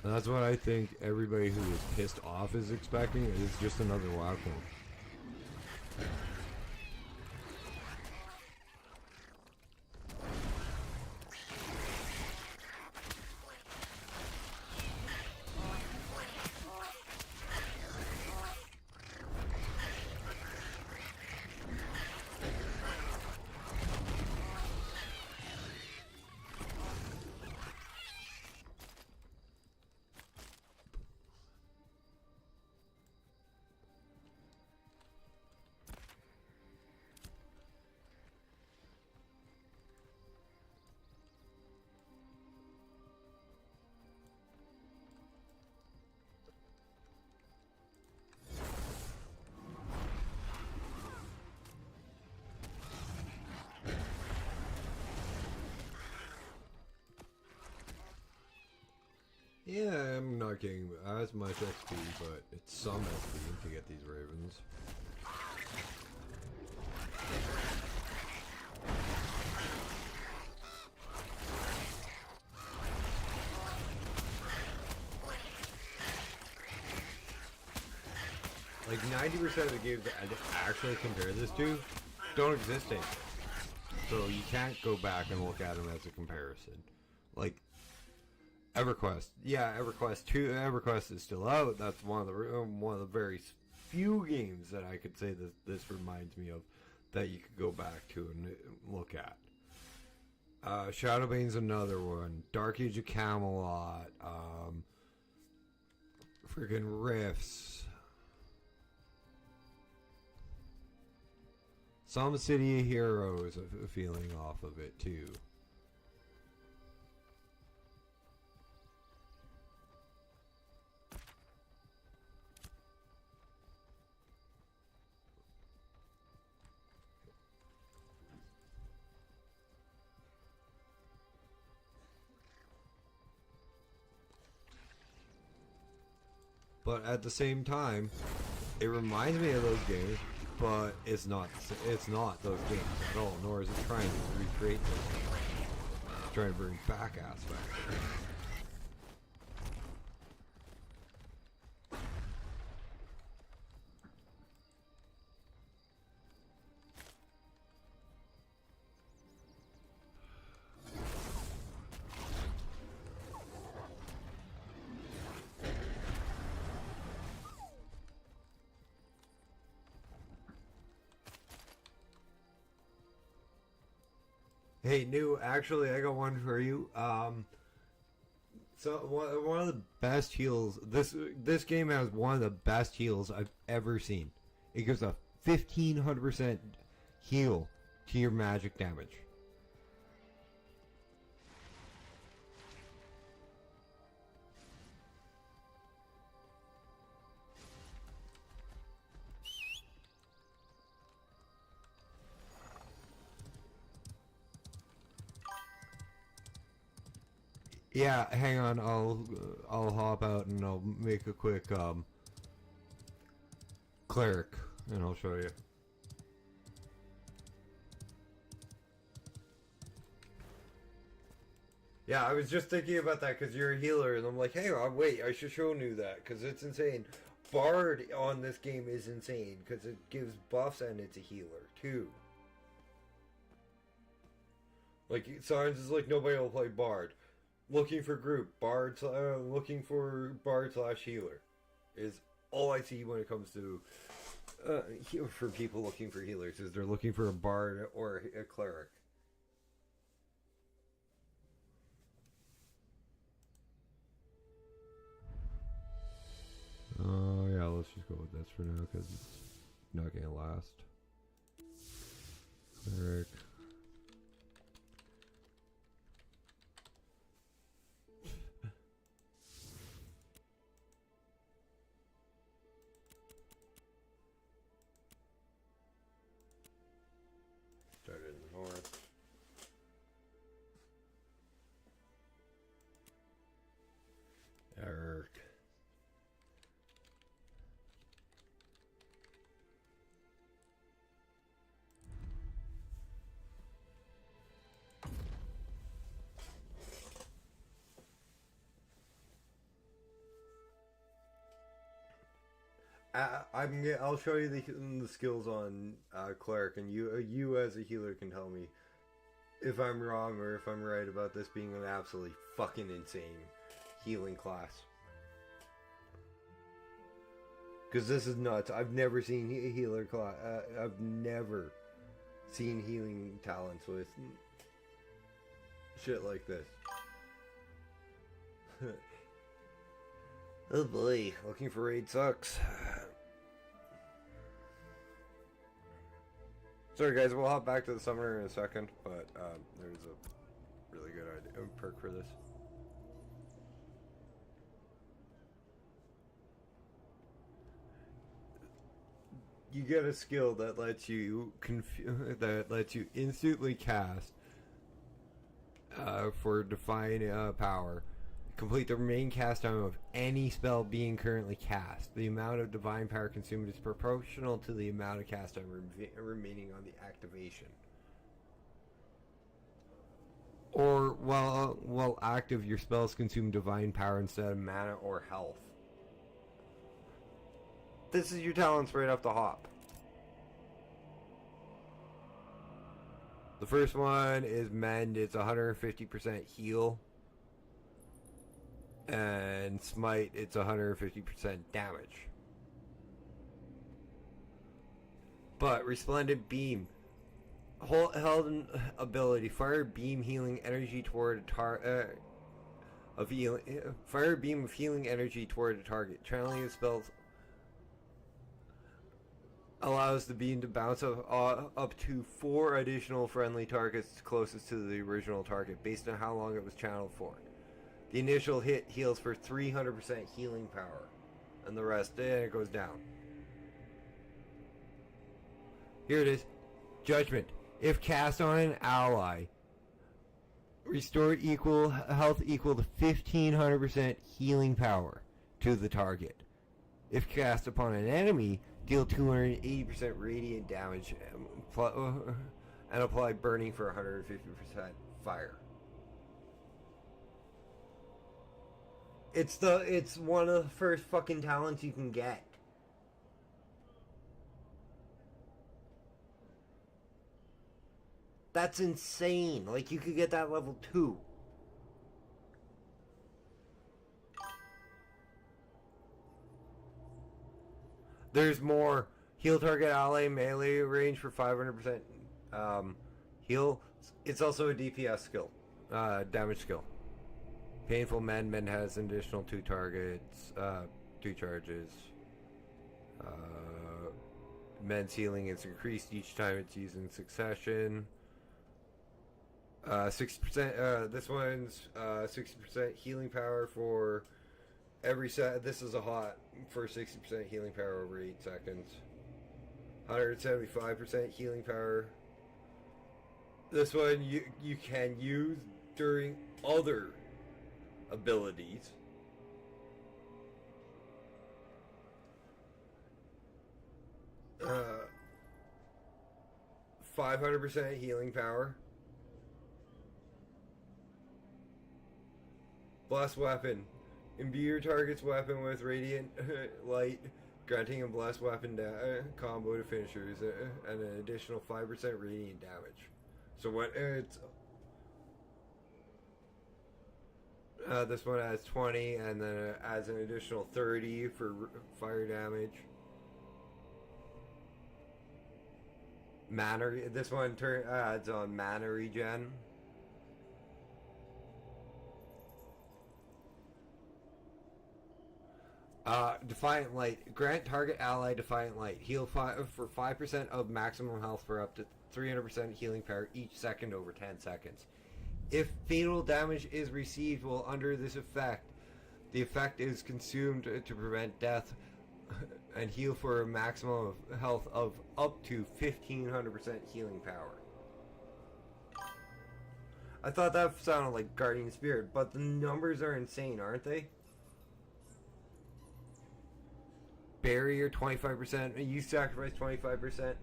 And that's what I think everybody who is pissed off is expecting, is just another WoW clone. Yeah, I'm not getting as much XP, but it's some XP to get these ravens. Like 90% of the games that I actually compare this to don't exist anymore. So you can't go back and look at them as a comparison. Like EverQuest, yeah, EverQuest is still out. That's one of the very few games that I could say this reminds me of that you could go back to and look at. Shadowbane's another one. Dark Age of Camelot. Freaking Rifts. Some City of Heroes, a feeling off of it too. But at the same time, it reminds me of those games, but it's not those games at all, nor is it trying to recreate those games. It's trying to bring back aspects. Hey, New, actually, I got one for you. So one of the best heals. This game has one of the best heals I've ever seen. It gives a 1500% heal to your magic damage. Yeah, hang on. I'll hop out and I'll make a quick cleric, and I'll show you. Yeah, I was just thinking about that because you're a healer, and I'm like, hey, wait, I should show you that because it's insane. Bard on this game is insane because it gives buffs and it's a healer too. Like, Signs is like nobody will play Bard. Looking for group, Bard, looking for Bard / healer is all I see when it comes to for people looking for healers, is they're looking for a Bard or a cleric. Oh yeah, let's just go with this for now because it's not gonna last. Cleric. Started in the north. Eric. I'll show you the skills on cleric, and you as a healer can tell me if I'm wrong or if I'm right about this being an absolutely fucking insane healing class. Because this is nuts. I've never seen a healer class. I've never seen healing talents with shit like this. Oh boy, looking for raid sucks. Sorry guys, we'll hop back to the summoner in a second, but there's a really good idea, perk for this. You get a skill that lets you instantly cast for divine power. Complete the remaining cast time of any spell being currently cast. The amount of divine power consumed is proportional to the amount of cast time remaining on the activation. Or while active, your spells consume divine power instead of mana or health. This is your talents right off the hop. The first one is Mend. It's 150% heal. And Smite, it's 150% damage. But Resplendent Beam, held ability, fire beam healing energy toward a fire beam of healing energy toward a target. Channeling the spells allows the beam to bounce up to 4 additional friendly targets closest to the original target, based on how long it was channeled for. The initial hit heals for 300% healing power, and the rest, then it goes down. Here it is. Judgment. If cast on an ally, restore health equal to 1500% healing power to the target. If cast upon an enemy, deal 280% radiant damage and apply burning for 150% fire. It's one of the first fucking talents you can get. That's insane. Like, you could get that level 2. There's more. Heal target ally melee range for 500% heal. It's also a DPS skill. Damage skill. Painful Mend has an additional 2 targets, 2 charges. Mend's healing is increased each time it's used in succession. 60%, this one's 60% healing power for every set. This is a hot for 60% healing power over 8 seconds. 175% healing power. This one you can use during other abilities. 500% healing power. Blessed weapon. Imbue your target's weapon with radiant light, granting a blessed weapon combo to finishers and an additional 5% radiant damage. So what it's this one has 20, and then it adds an additional 30 for fire damage. Mana. This one adds on mana regen. Defiant Light. Grant target ally Defiant Light. Heal for 5% of maximum health for up to 300% healing power each second over 10 seconds. If fatal damage is received while under this effect, the effect is consumed to prevent death and heal for a maximum of health of up to 1500% healing power. I thought that sounded like Guardian Spirit, but the numbers are insane, aren't they? Barrier 25%. You sacrifice 25%.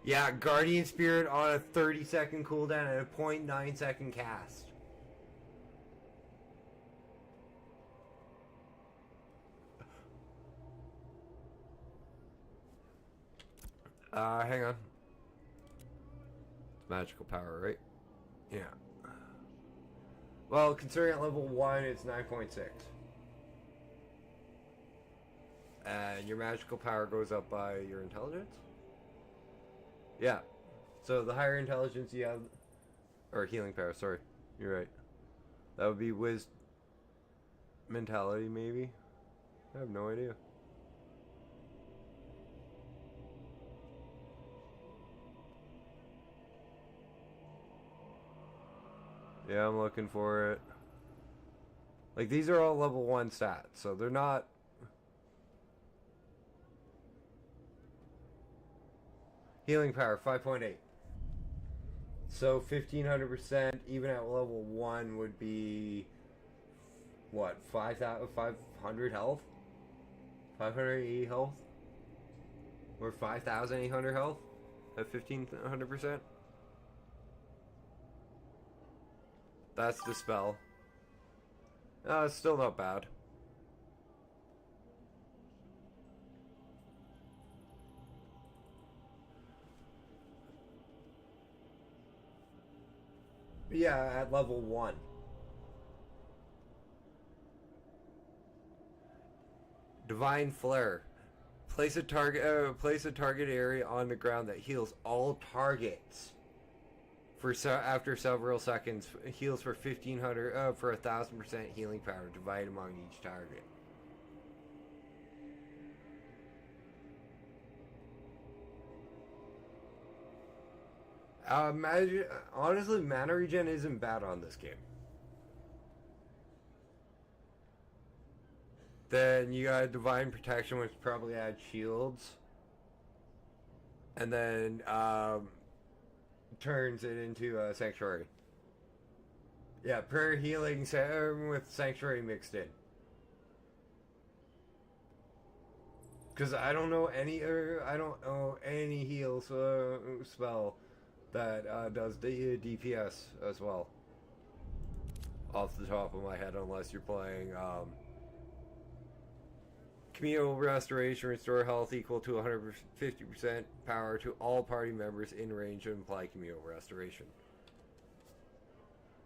Yeah, Guardian Spirit on a 30-second cooldown and a 0.9-second cast. Hang on. It's magical power, right? Yeah. Well, considering at level 1, it's 9.6. And your magical power goes up by your intelligence? Yeah. So the higher intelligence you have... Or healing power, sorry. You're right. That would be wisdom mentality, maybe? I have no idea. Yeah, I'm looking for it. Like, these are all level 1 stats, so they're not... Healing power, 5.8. So 1500% even at level 1 would be... What, 500 health? 580 health? Or 5,800 health? At 1500%? That's the spell. It's still not bad. Yeah, at level 1. Divine Flare. Place a target area on the ground that heals all targets. After several seconds, heals for 1500 for 1000% healing power divided among each target. Honestly, mana regen isn't bad on this game. Then you got Divine Protection, which probably adds shields, and then turns it into a Sanctuary. Yeah, prayer healing with Sanctuary mixed in. Because I don't know any heal spell that does the DPS as well. Off the top of my head, unless you're playing Communal Restoration, restore health equal to 150% power to all party members in range and apply Communal Restoration.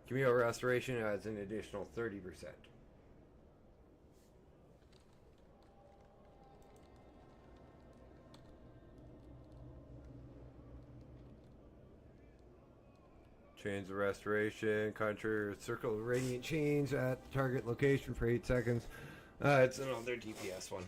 Communal Restoration adds an additional 30%. Chains of Restoration, conjure circle of radiant chains at target location for 8 seconds. It's another DPS one.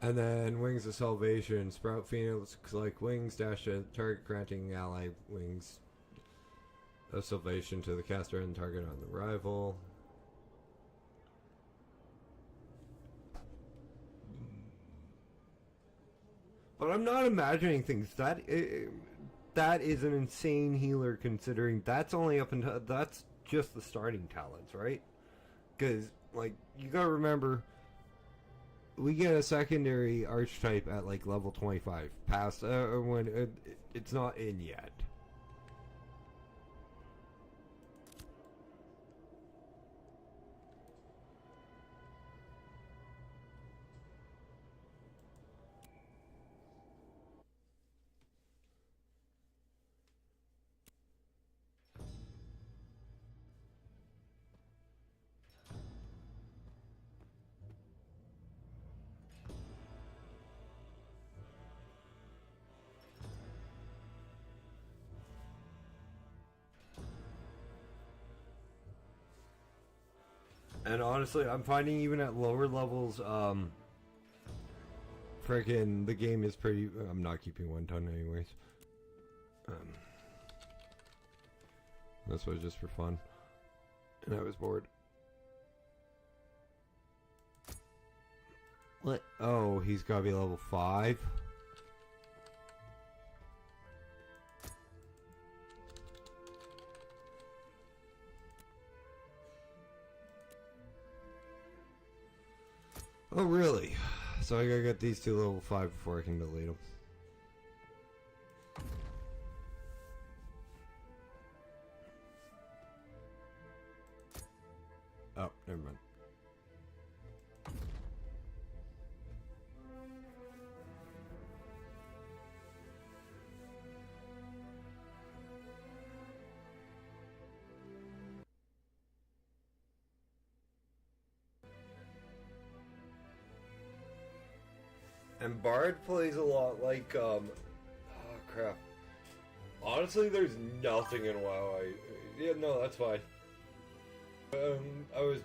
And then Wings of Salvation. Sprout Phoenix like wings, dash to target, granting ally wings of salvation to the caster and target on the rival. But I'm not imagining things that... that is an insane healer considering that's only up until that's just the starting talents, right? Because like you gotta remember, we get a secondary archetype at like level 25, past when it's not in yet. And honestly, I'm finding even at lower levels, freaking the game is pretty. I'm not keeping 1 ton anyways. This was just for fun, and I was bored. What? Oh, he's gotta be level 5. Oh, really? So I gotta get these 2 level 5 before I can delete them. Oh, never mind. And Bard plays a lot like, oh crap. Honestly, there's nothing in WoW yeah, no, that's fine. I was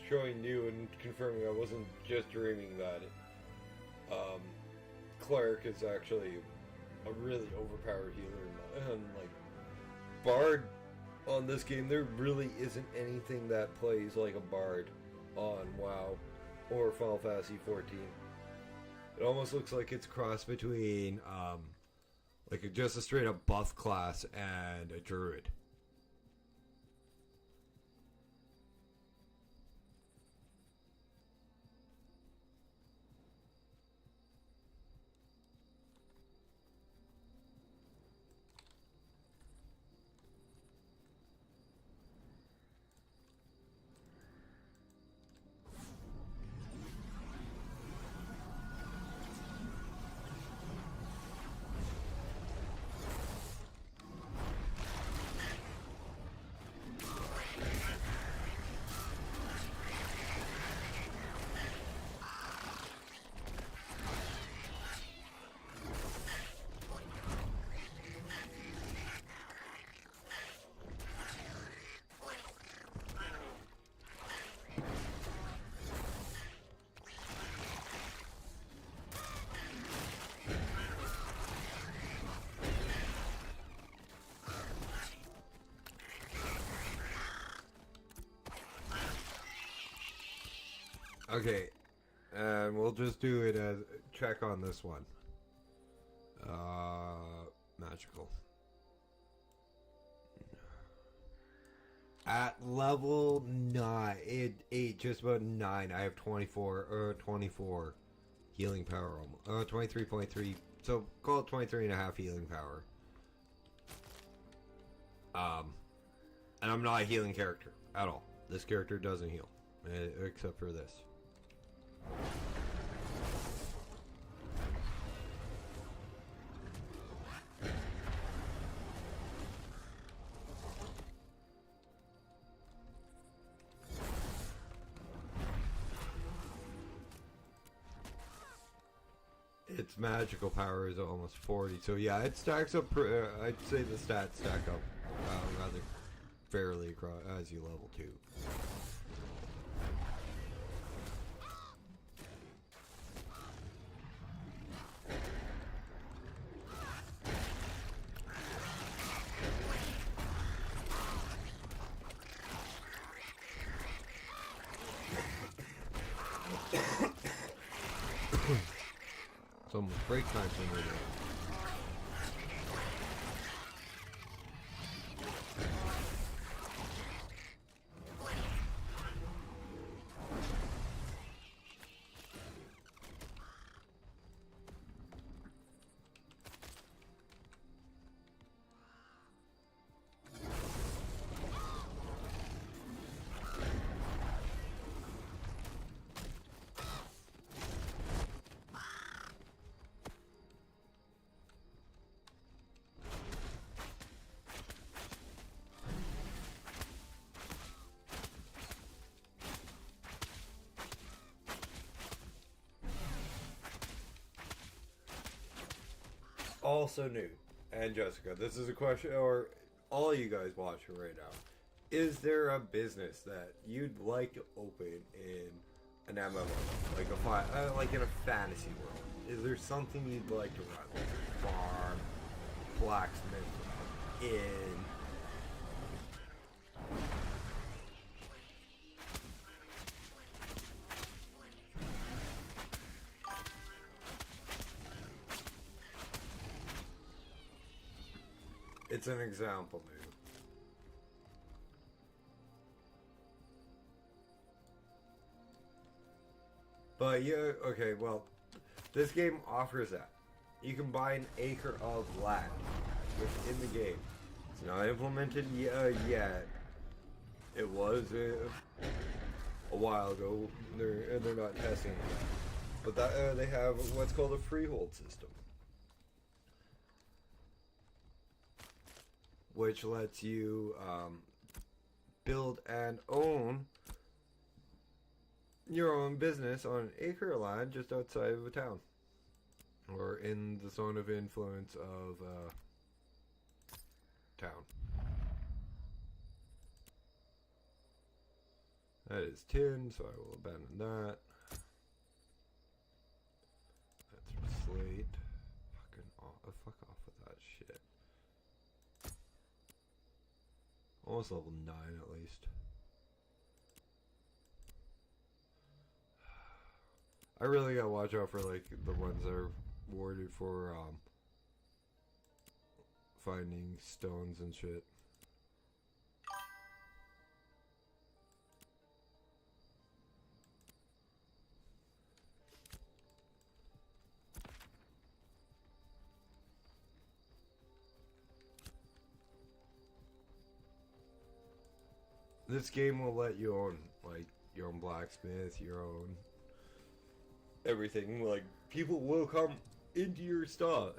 showing you and confirming I wasn't just dreaming that, Cleric is actually a really overpowered healer, and like, Bard on this game, there really isn't anything that plays like a Bard on WoW or Final Fantasy 14. It almost looks like it's a cross between, like just a straight up buff class and a druid. Okay, and we'll just do it as check on this one. Magical. At level 9, just about 9, I have 24 healing power, almost. 23.3, so call it 23.5 healing power. And I'm not a healing character at all. This character doesn't heal, except for this. Its magical power is almost 40, so yeah, it stacks up. I'd say the stats stack up rather fairly across as you level 2. It's almost break time for me. also new, and Jessica, this is a question, or all you guys watching right now. Is there a business that you'd like to open in an MMO, like in a fantasy world? Is there something you'd like to run, like a farm, blacksmith, inn? It's an example, dude. But yeah, okay, well, this game offers that. You can buy an acre of land within the game. It's not implemented yet. It was a while ago. They're not testing it yet. But that they have what's called a freehold system, which lets you build and own your own business on an acre of land just outside of a town, or in the zone of influence of town. That is tin, so I will abandon that. That's slate. Fuck off with that shit. Almost level 9 at least. I really gotta watch out for like the ones that are warded for finding stones and shit. This game will let you own like your own blacksmith, your own everything. Like people will come into your shop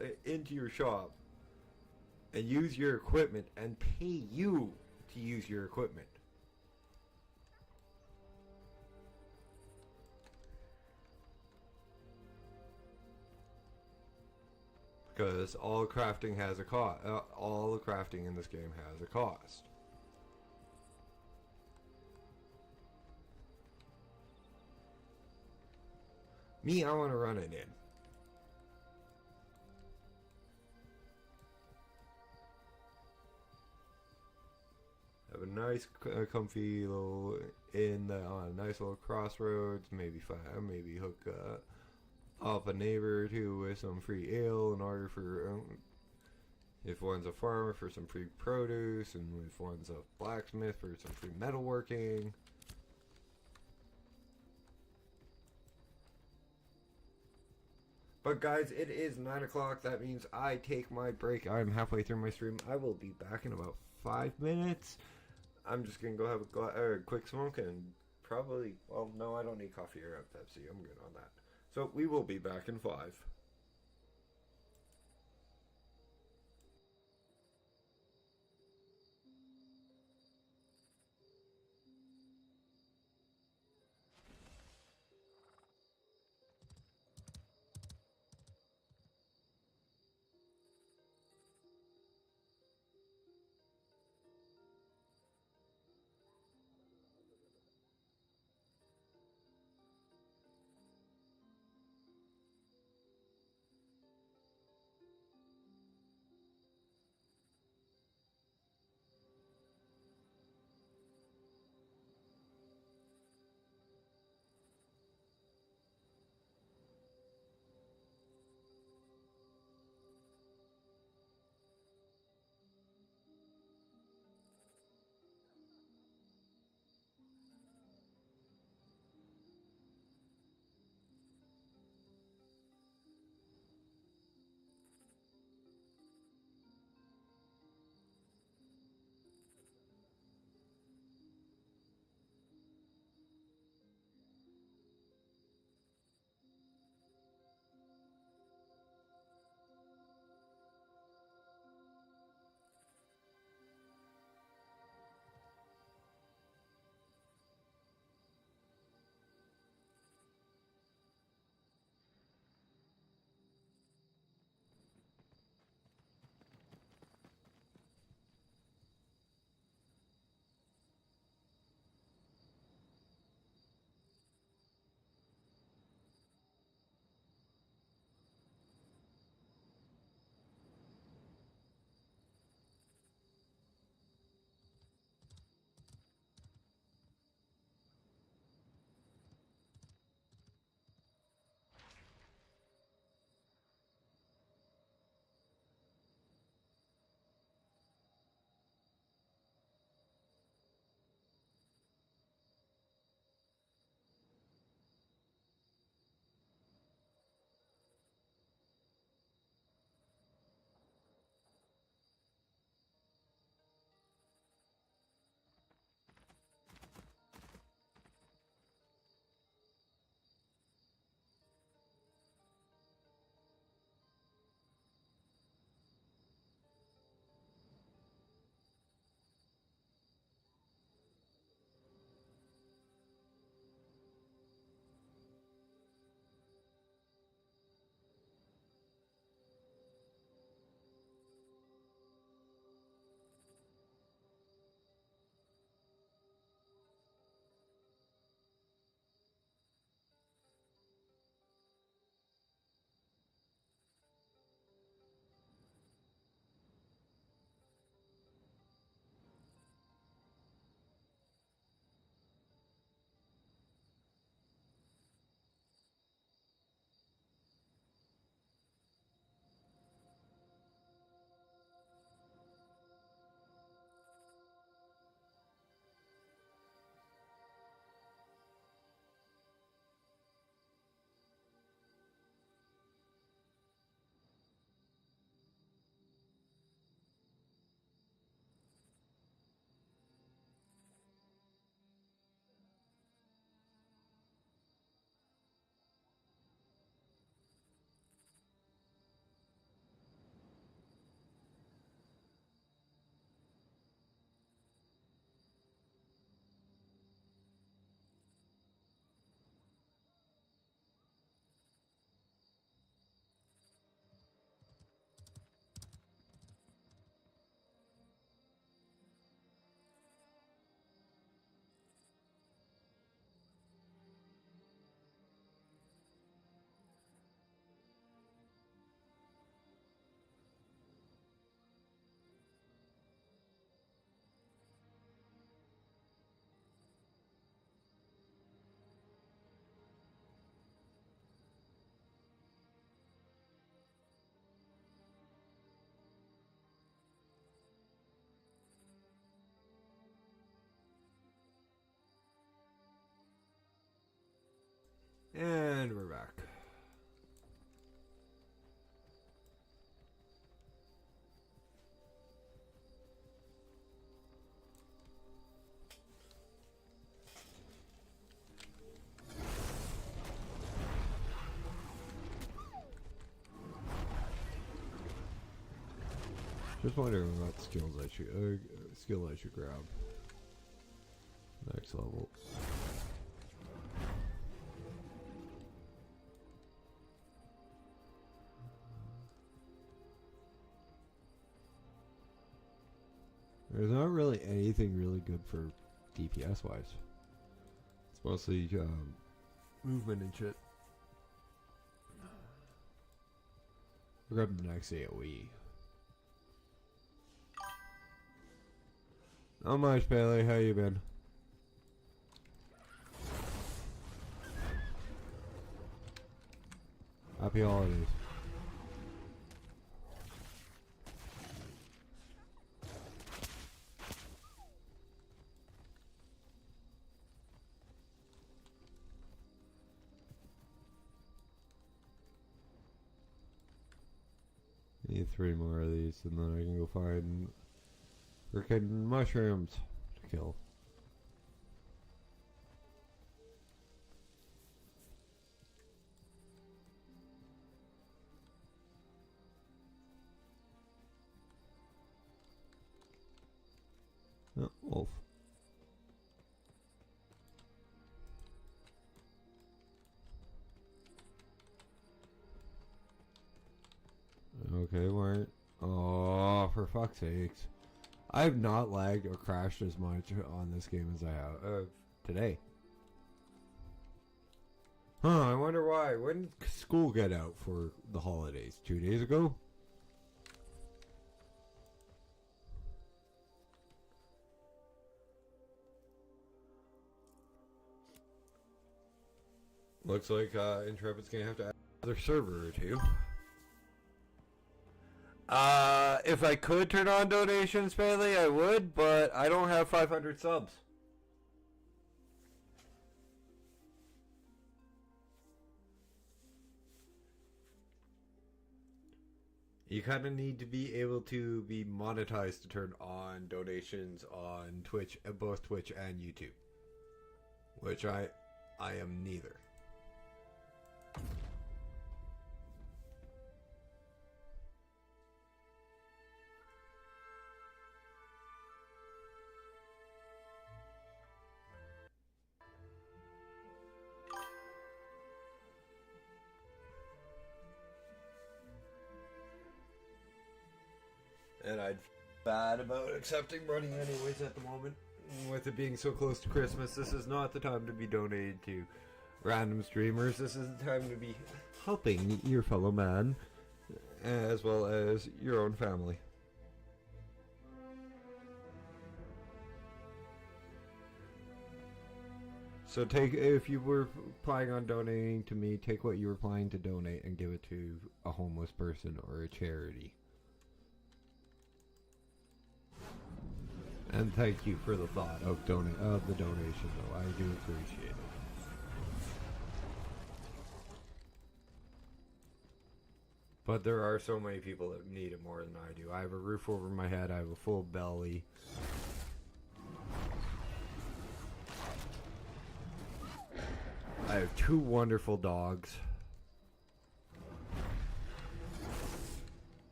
and use your equipment and pay you to use your equipment. Because all crafting has a cost. All the crafting in this game has a cost. Me, I want to run it in. Have a nice, comfy little inn on a nice little crossroads. Maybe hook up a neighbor or two with some free ale in order for if one's a farmer for some free produce, and if one's a blacksmith for some free metalworking. But guys, it is 9 o'clock. That means I take my break. I'm halfway through my stream. I will be back in about 5 minutes. I'm just going to go have a quick smoke and probably, well, no, I don't need coffee or a Pepsi. I'm good on that. So we will be back in 5. And we're back. Just wondering what skills I should skill I should grab. Next level. There's not really anything really good for DPS wise. It's mostly movement and shit. We'll grab the next AoE. Not much, Bailey. How you been? Happy holidays. Need 3 more of these, and then I can go find freaking mushrooms to kill. Oh, wolf. Okay, weren't. Oh, for fuck's sakes. I have not lagged or crashed as much on this game as I have today. Huh, I wonder why. When did school get out for the holidays? 2 days ago? Looks like Intrepid's gonna have to add another server or 2. If I could turn on donations, Bailey, I would, but I don't have 500 subs. You kind of need to be able to be monetized to turn on donations on Twitch, both Twitch and YouTube, which I am neither. And I'd feel bad about accepting money anyways at the moment. With it being so close to Christmas, this is not the time to be donated to random streamers. This is the time to be helping your fellow man, as well as your own family. So if you were planning on donating to me, take what you were planning to donate and give it to a homeless person or a charity. And thank you for the thought of the donation, though. I do appreciate it. But there are so many people that need it more than I do. I have a roof over my head. I have a full belly. I have 2 wonderful dogs.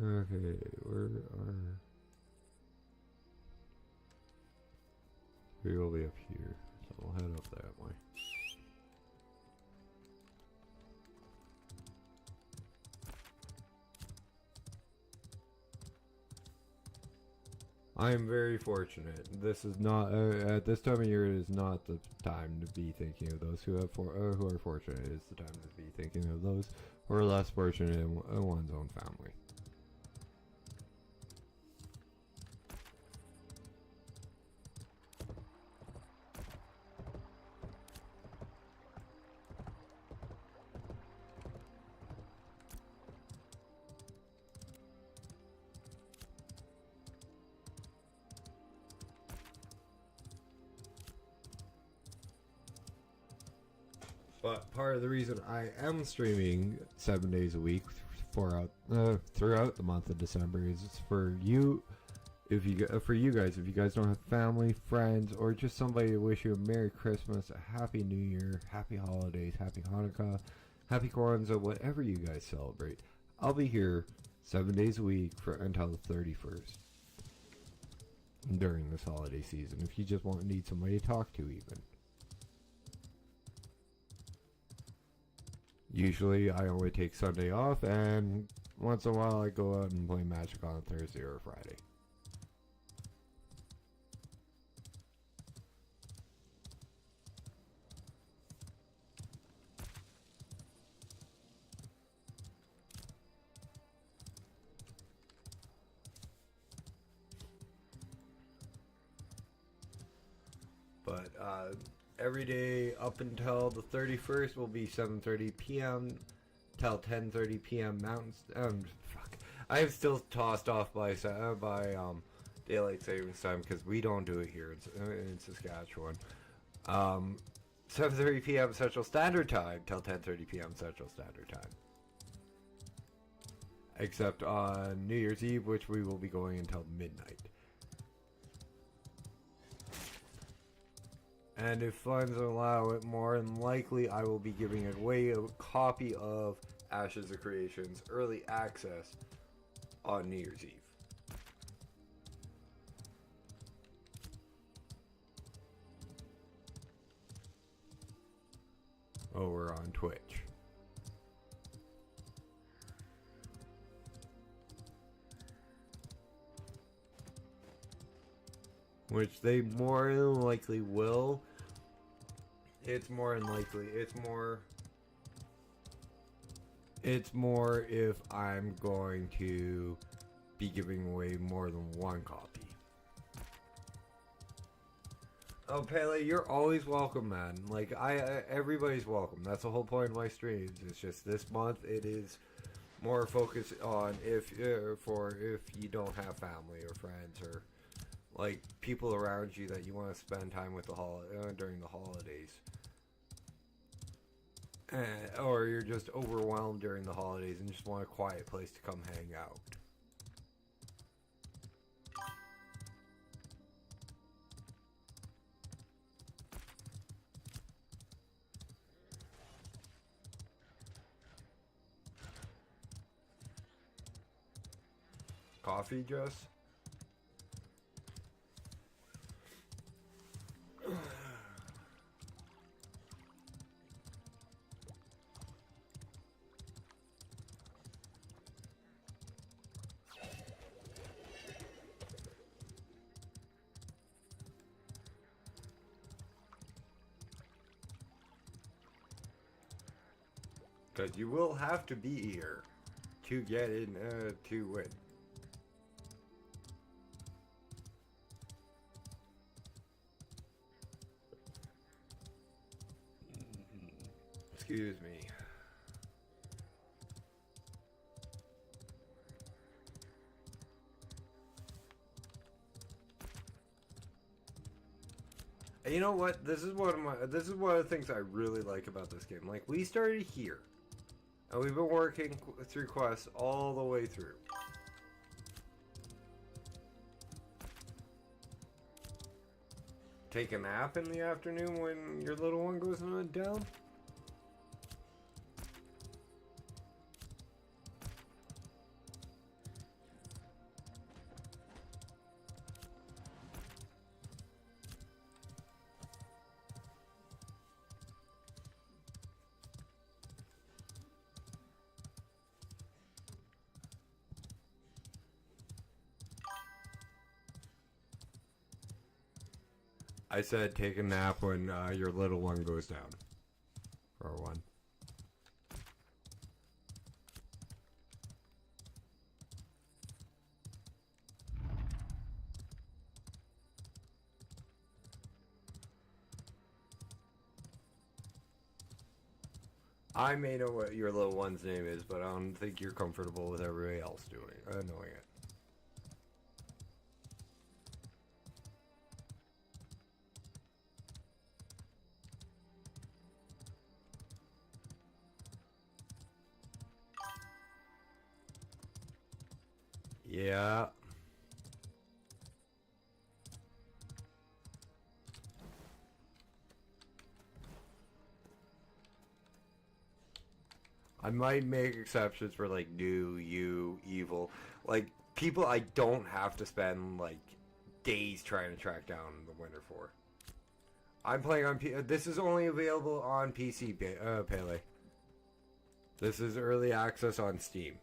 Okay, where are... We will be up here, so we'll head up that way. I am very fortunate. This is not at this time of year. It is not the time to be thinking of those who are fortunate. It is the time to be thinking of those who are less fortunate in one's own family. But part of the reason I am streaming 7 days a week throughout the month of December is for you. For you guys, if you guys don't have family, friends, or just somebody to wish you a Merry Christmas, a Happy New Year, Happy Holidays, Happy Hanukkah, Happy Kwanzaa, whatever you guys celebrate, I'll be here 7 days a week until the 31st during this holiday season. If you just need somebody to talk to, even. Usually, I only take Sunday off, and once in a while, I go out and play Magic on a Thursday or a Friday. But every day up until the 31st will be 7:30 p.m. till 10:30 p.m. Mountain. I am still tossed off by daylight savings time because we don't do it here in Saskatchewan. 7:30 p.m. Central Standard Time till 10:30 p.m. Central Standard Time. Except on New Year's Eve, which we will be going until midnight. And if funds allow it, more than likely I will be giving away a copy of Ashes of Creation's early access on New Year's Eve. Over on Twitch. Which they more than likely will. It's more than likely. It's more if I'm going to be giving away more than one copy. Oh, Pele, you're always welcome, man. Like, everybody's welcome. That's the whole point of my streams. It's just this month it is more focused on if you don't have family or friends or like people around you that you want to spend time with during the holidays. Or you're just overwhelmed during the holidays and just want a quiet place to come hang out. Coffee, Jess? Because you will have to be here to get in, to win. Excuse me. And you know what? This is one of the things I really like about this game. Like, we started here. And we've been working through quests all the way through. Take a nap in the afternoon when your little one goes down? I said take a nap when your little one goes down. For one. I may know what your little one's name is, but I don't think you're comfortable with everybody else knowing it. Yeah. I might make exceptions for like new, you, evil. Like people I don't have to spend like days trying to track down the winner for. I'm playing on this is only available on PC, Pele. This is early access on Steam.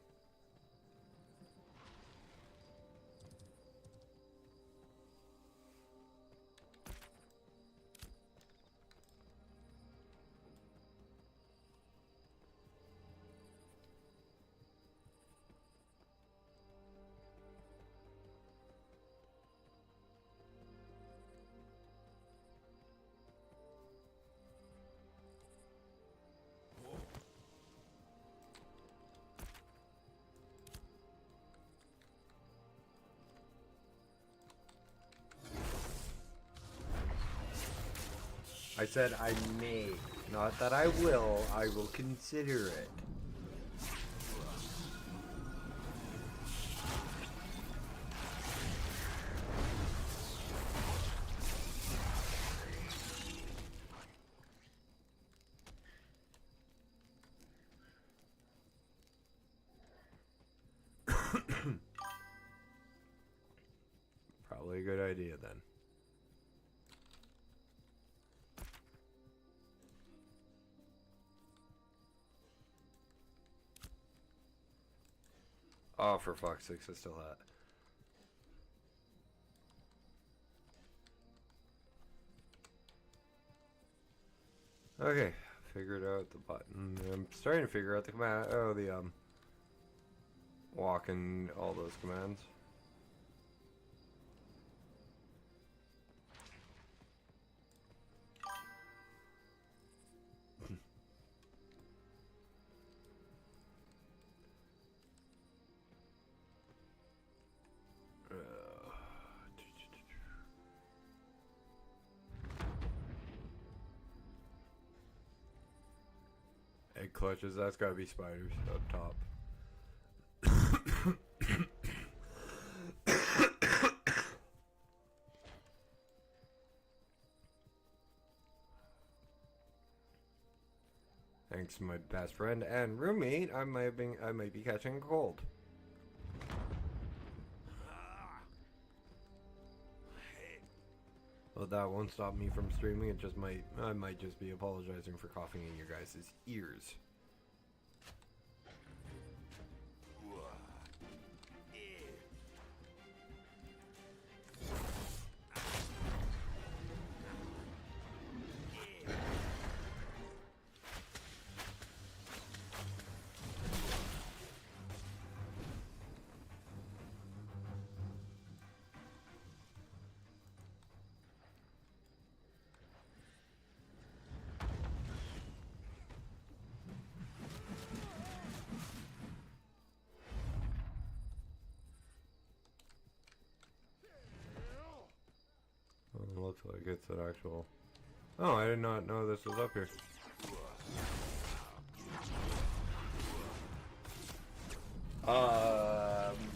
I said I may, not that I will. I will consider it. Probably a good idea then. Oh, for fuck's sake, I still had. Okay, figured out the button. I'm starting to figure out the command. Oh, the walk and all those commands. Egg clutches, that's gotta be spiders up top. Thanks to my best friend and roommate, I might be catching a cold. Well, that won't stop me from streaming. It just I might just be apologizing for coughing in your guys' ears. Looks like it's an actual... Oh, I did not know this was up here.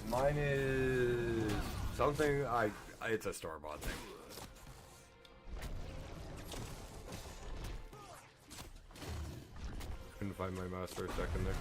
Mine is something it's a store-bought thing. Couldn't find my mouse for a second there.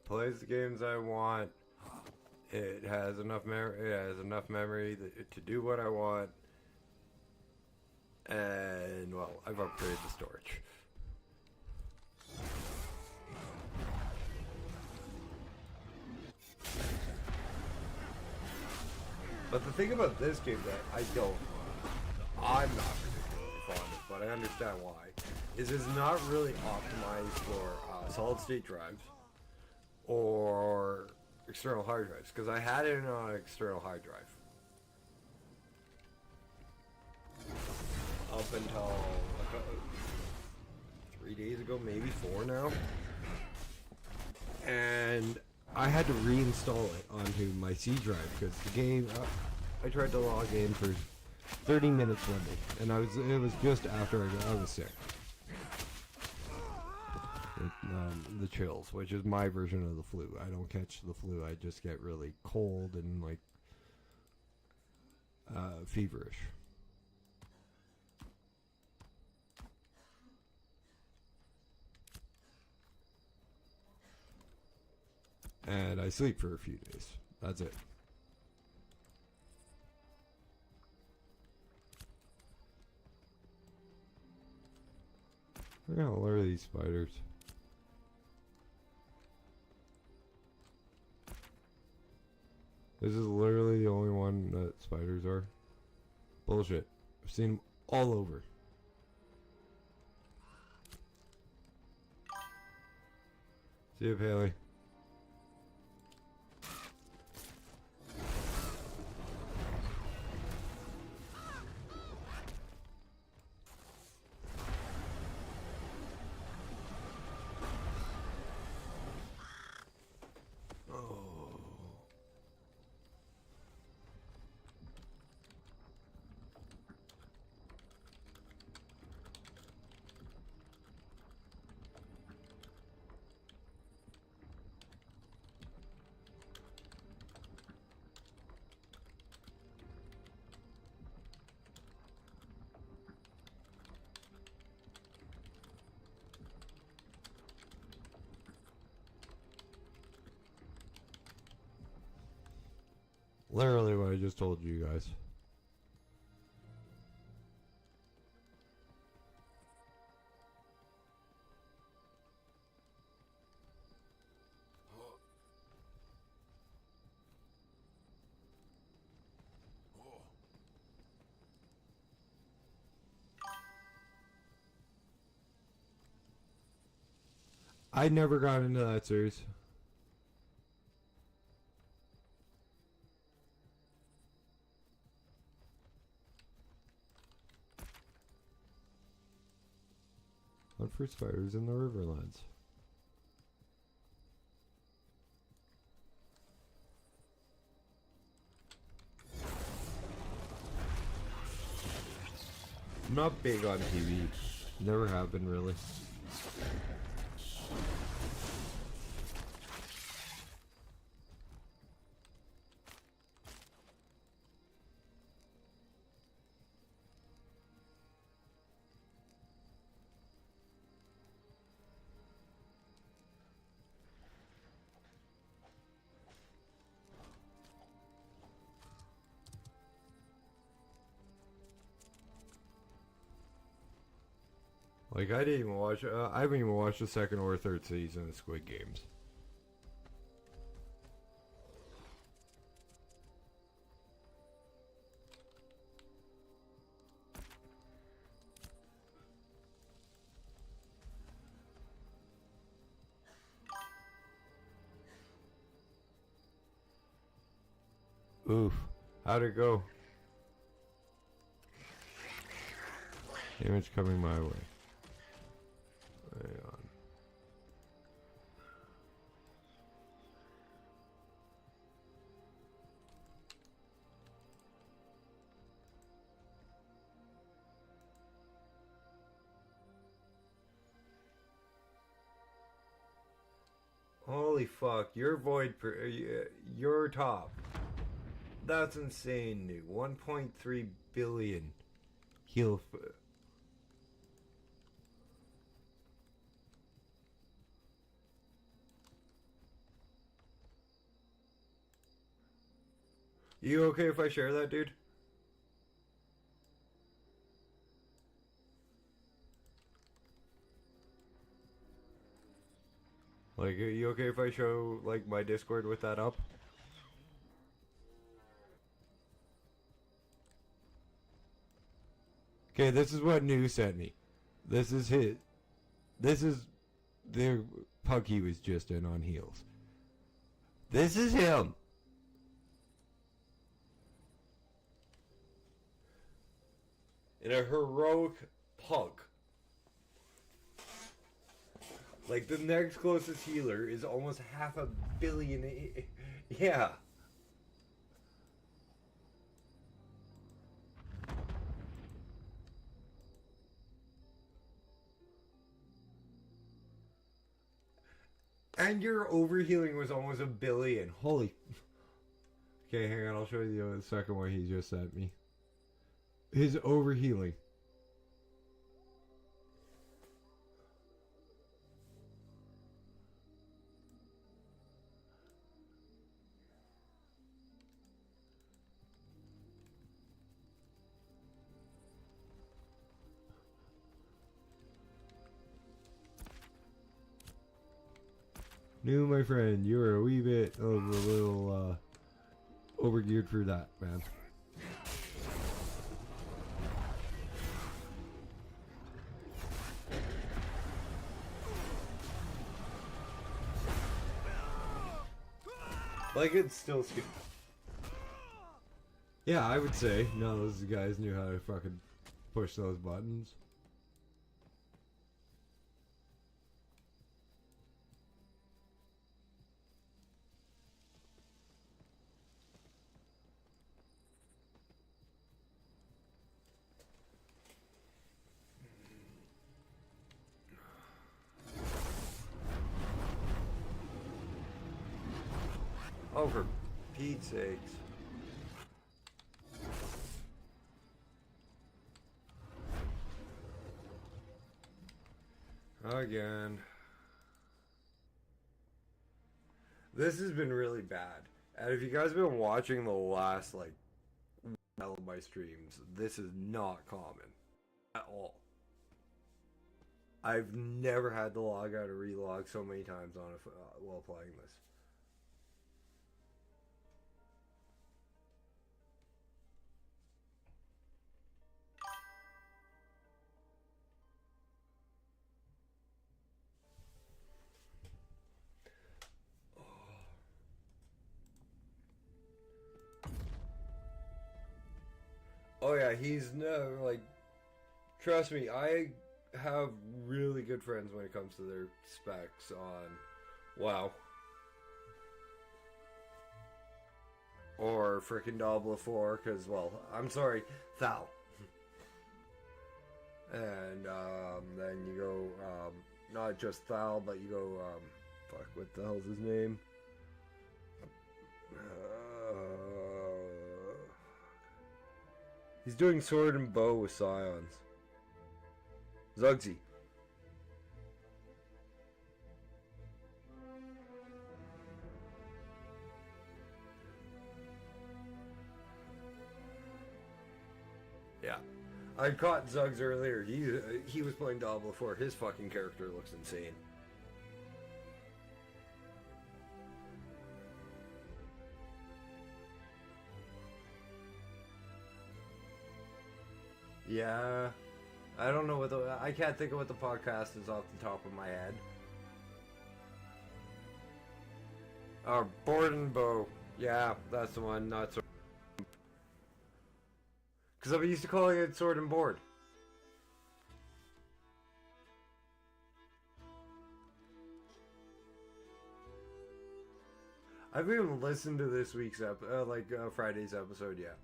Plays the games I want. It has enough memory. It has enough memory to do what I want. And well, I've upgraded the storage. But the thing about this game that I'm not particularly but I understand why, is it's not really optimized for solid state drives or external hard drives, because I had it on an external hard drive up until 3 days ago, maybe 4 now, and I had to reinstall it onto my C drive because the game, I tried to log in for 30 minutes one day, and it was just after I was sick. With, the chills, which is my version of the flu. I don't catch the flu, I just get really cold and like feverish. And I sleep for a few days. That's it. Where the hell are these spiders? This is literally the only one that spiders are. Bullshit. I've seen them all over. See you, Paley. Literally what I just told you guys. I never got into that series. Hunt for spiders in the Riverlands. I'm not big on TV. Never have been, really. Like, I didn't even watch, I haven't even watched the second or third season of Squid Games. Oof. How'd it go? Damage coming my way. Hang on. Holy fuck, you're you're top. That's insane, dude. 1.3 billion heal. You okay if I share that, dude? Like, are you okay if I show, like, my Discord with that up? Okay, this is what New sent me. This is his. This is the pug he was just in on heels. This is him. In a heroic pug. Like, the next closest healer is almost 500 million. Yeah. And your overhealing was almost 1 billion. Holy. Okay, hang on. I'll show you the second one he just sent me. His overhealing. New, my friend, you were a wee bit of a little overgeared for that, man. Like, it's still stupid. Yeah, I would say none of those guys knew how to fucking push those buttons. Oh, for Pete's sakes. Again. This has been really bad. And if you guys have been watching the last, like, while of my streams, this is not common. At all. I've never had to log out or relog so many times on while playing this. Oh yeah, he's no, like, trust me, I have really good friends when it comes to their specs on WoW. Or frickin' Diablo 4, because, well, I'm sorry, Thal. And then you go, not just Thal, but you go, fuck, what the hell's his name? He's doing sword and bow with scions. Zugzy. Yeah. I caught Zugs earlier. He was playing Diablo 4. His fucking character looks insane. Yeah. I don't know I can't think of what the podcast is off the top of my head. Board and Bow. Yeah, that's the one, not Sword. Because I'm used to calling it Sword and Board. I haven't even listened to this week's Friday's episode yet.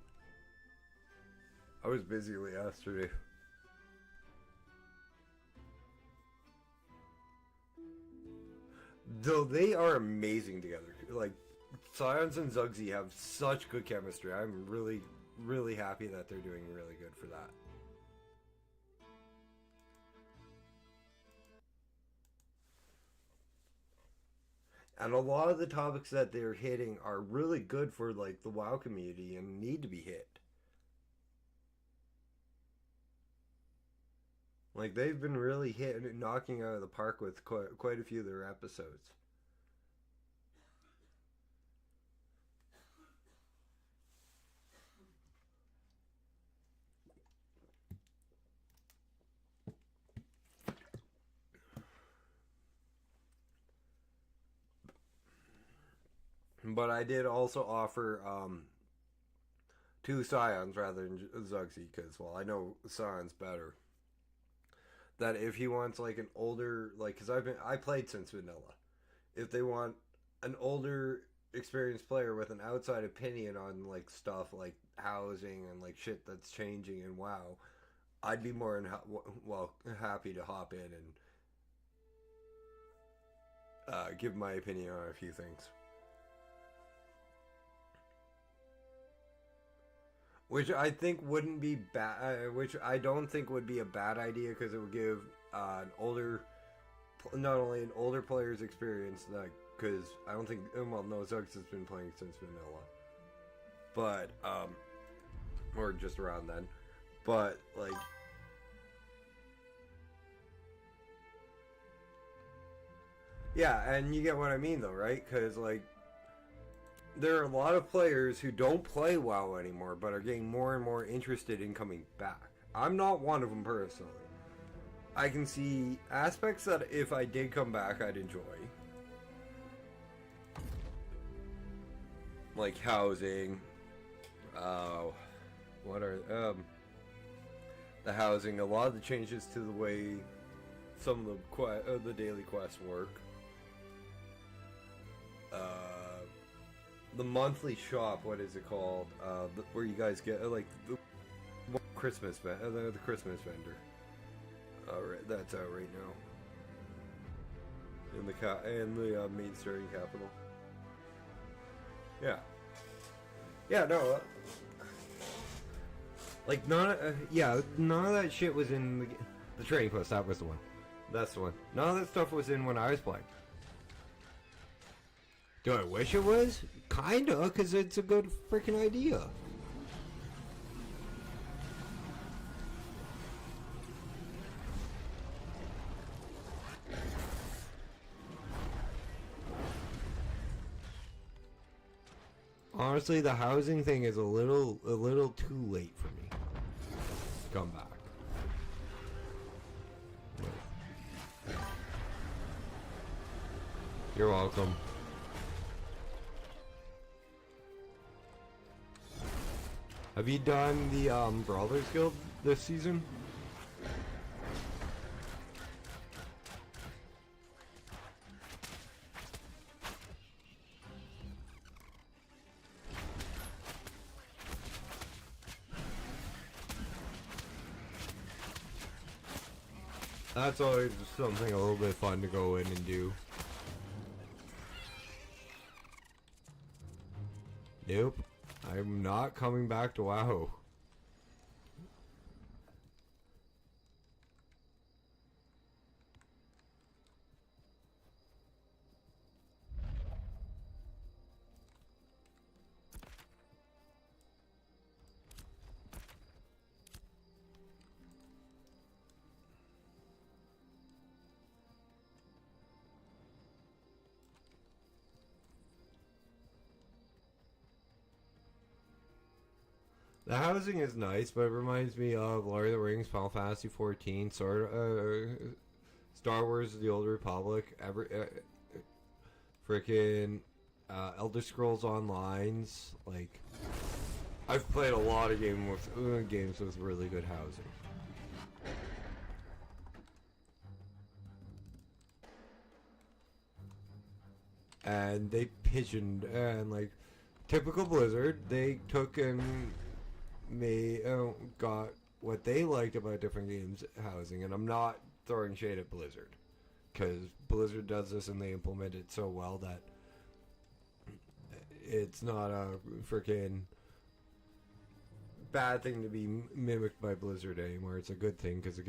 I was busy yesterday. Though they are amazing together. Like, Scions and Zugzy have such good chemistry. I'm really, really happy that they're doing really good for that. And a lot of the topics that they're hitting are really good for, like, the WoW community and need to be hit. Like, they've been really knocking out of the park with quite a few of their episodes. But I did also offer two Scions rather than Zugsy because, well, I know Scion's better. That if he wants like an older, like, because I played since vanilla. If they want an older experienced player with an outside opinion on like stuff like housing and like shit that's changing in WoW, I'd be more happy to hop in and give my opinion on a few things. Which I think wouldn't be bad. Which I don't think would be a bad idea because it would give an older, not only an older player's experience, because I don't think, well, no, Zugs has been playing since vanilla, but or just around then, but like, yeah, and you get what I mean though, right? Because like, there are a lot of players who don't play WoW anymore, but are getting more and more interested in coming back. I'm not one of them personally. I can see aspects that if I did come back, I'd enjoy. Like housing. What are the housing? A lot of the changes to the way some of the daily quests work. The monthly shop. What is it called? Where you guys get like the Christmas the Christmas vendor. Alright, that's out right now. In the main starting capital. Yeah. Yeah, no. Like none of that shit was in the trading post. That was the one. That's the one. None of that stuff was in when I was playing. Do I wish it was? Kinda, because it's a good freaking idea. Honestly, the housing thing is a little too late for me to come back. You're welcome. Have you done the Brawlers Guild this season? That's always something a little bit fun to go in and do. Nope. I'm not coming back to WoW. The housing is nice, but it reminds me of Lord of the Rings, Final Fantasy 14, Star Wars: The Old Republic, freaking Elder Scrolls Online's. Like, I've played a lot of games with really good housing. And they pigeoned, and like typical Blizzard, they took and got what they liked about different games housing, and I'm not throwing shade at Blizzard because Blizzard does this and they implement it so well that it's not a freaking bad thing to be mimicked by Blizzard anymore. It's a good thing because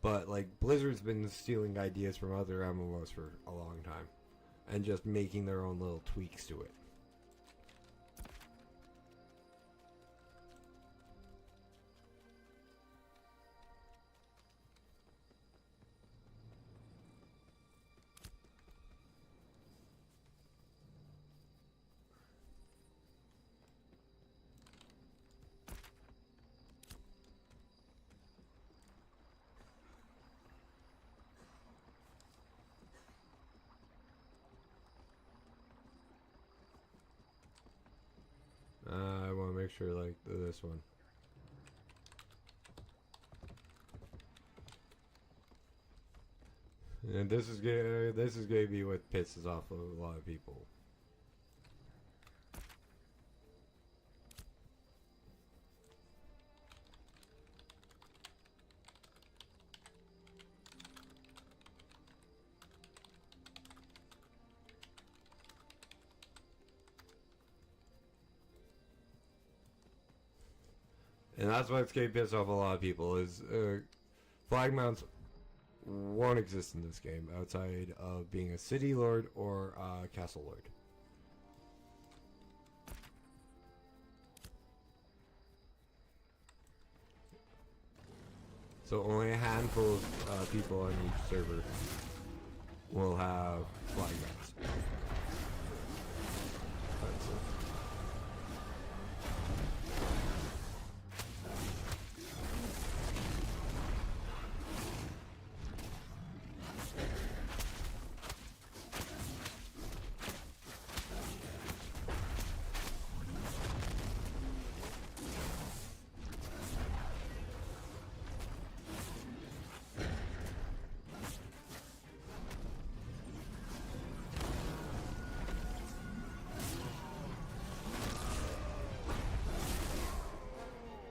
but like Blizzard's been stealing ideas from other MMOs for a long time and just making their own little tweaks to it. mixture like this one. And this is gonna be what pisses off a lot of people. And that's what's gonna piss off a lot of people is flag mounts won't exist in this game outside of being a city lord or a castle lord. So only a handful of people on each server will have flag mounts.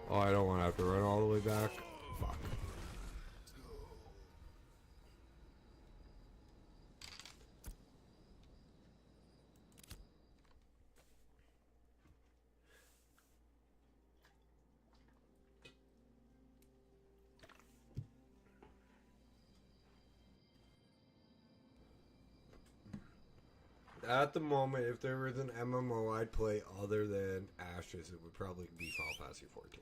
Oh, I don't want to have to run all the way back. Fuck. At the moment, if there was an MMO I'd play other than Ashes, it would probably be Final Fantasy 14.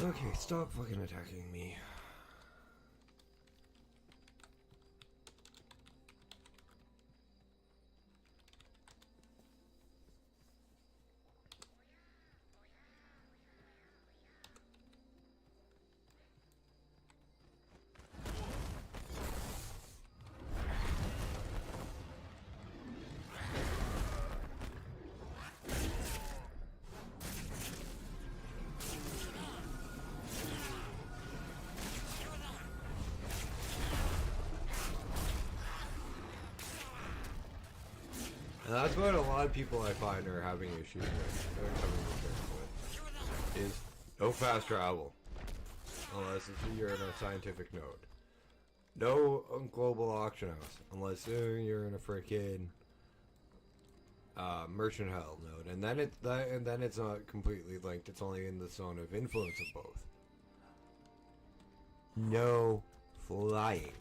Okay, stop fucking attacking me. And that's what a lot of people I find are having issues with, is no fast travel. Unless you're in a scientific node. No global auction house. Unless you're in a freaking merchant hell node. And then it's not completely linked. It's only in the zone of influence of both. No flying.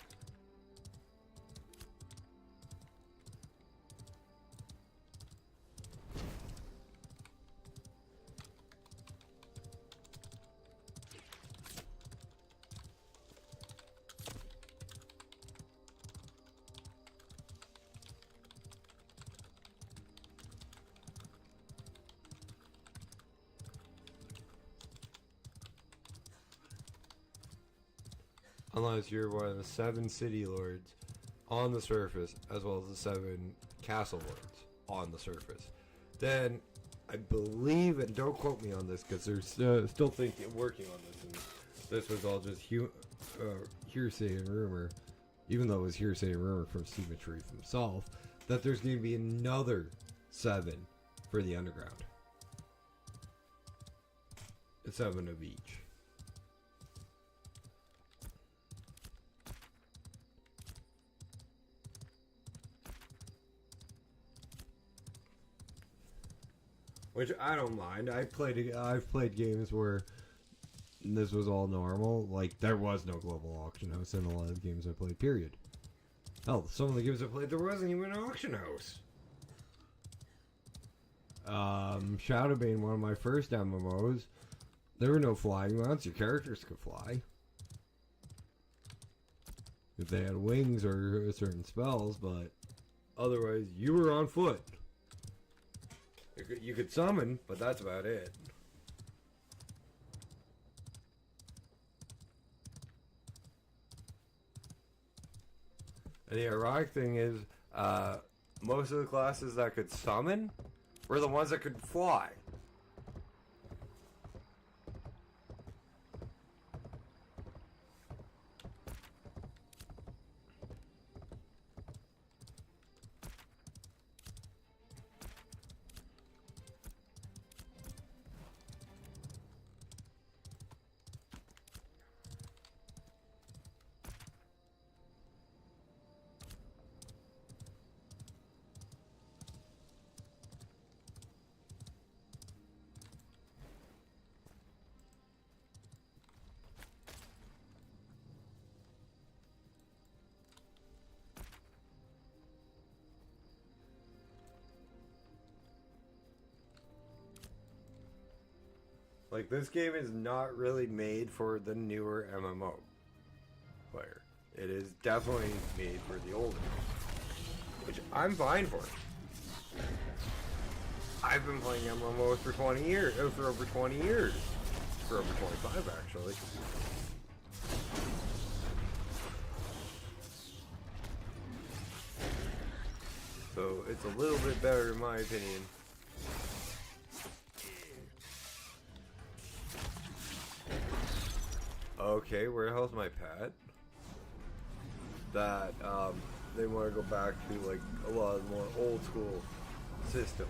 unless you're one of the 7 city lords on the surface, as well as the 7 castle lords on the surface. Then, I believe, and don't quote me on this because they're still thinking, working on this, and this was all just hearsay and rumor, even though it was hearsay and rumor from Stephen Sharif himself, that there's going to be another 7 for the underground. 7 of each. Which I don't mind. I've played games where this was all normal. Like, there was no global auction house in a lot of the games I played, period. Hell, some of the games I played, there wasn't even an auction house. Shadowbane, one of my first MMOs, there were no flying mounts. Your characters could fly. If they had wings or certain spells, but otherwise, you were on foot. You could summon, but that's about it. And the ironic thing is, most of the classes that could summon were the ones that could fly. Like, this game is not really made for the newer MMO player. It is definitely made for the older, which I'm fine for. I've been playing MMOs for 20 years, for over 20 years. For over 25, actually. So, it's a little bit better in my opinion. Okay, where the hell's my pet? That, they want to go back to, like, a lot of more old school systems.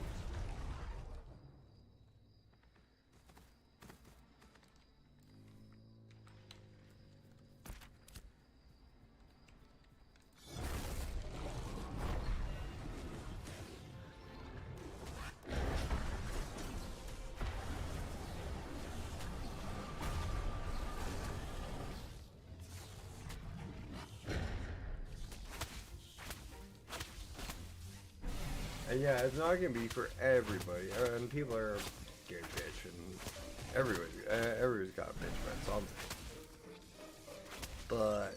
And yeah, it's not gonna be for everybody. And people are getting bitch, and everybody's got a bitch about something. But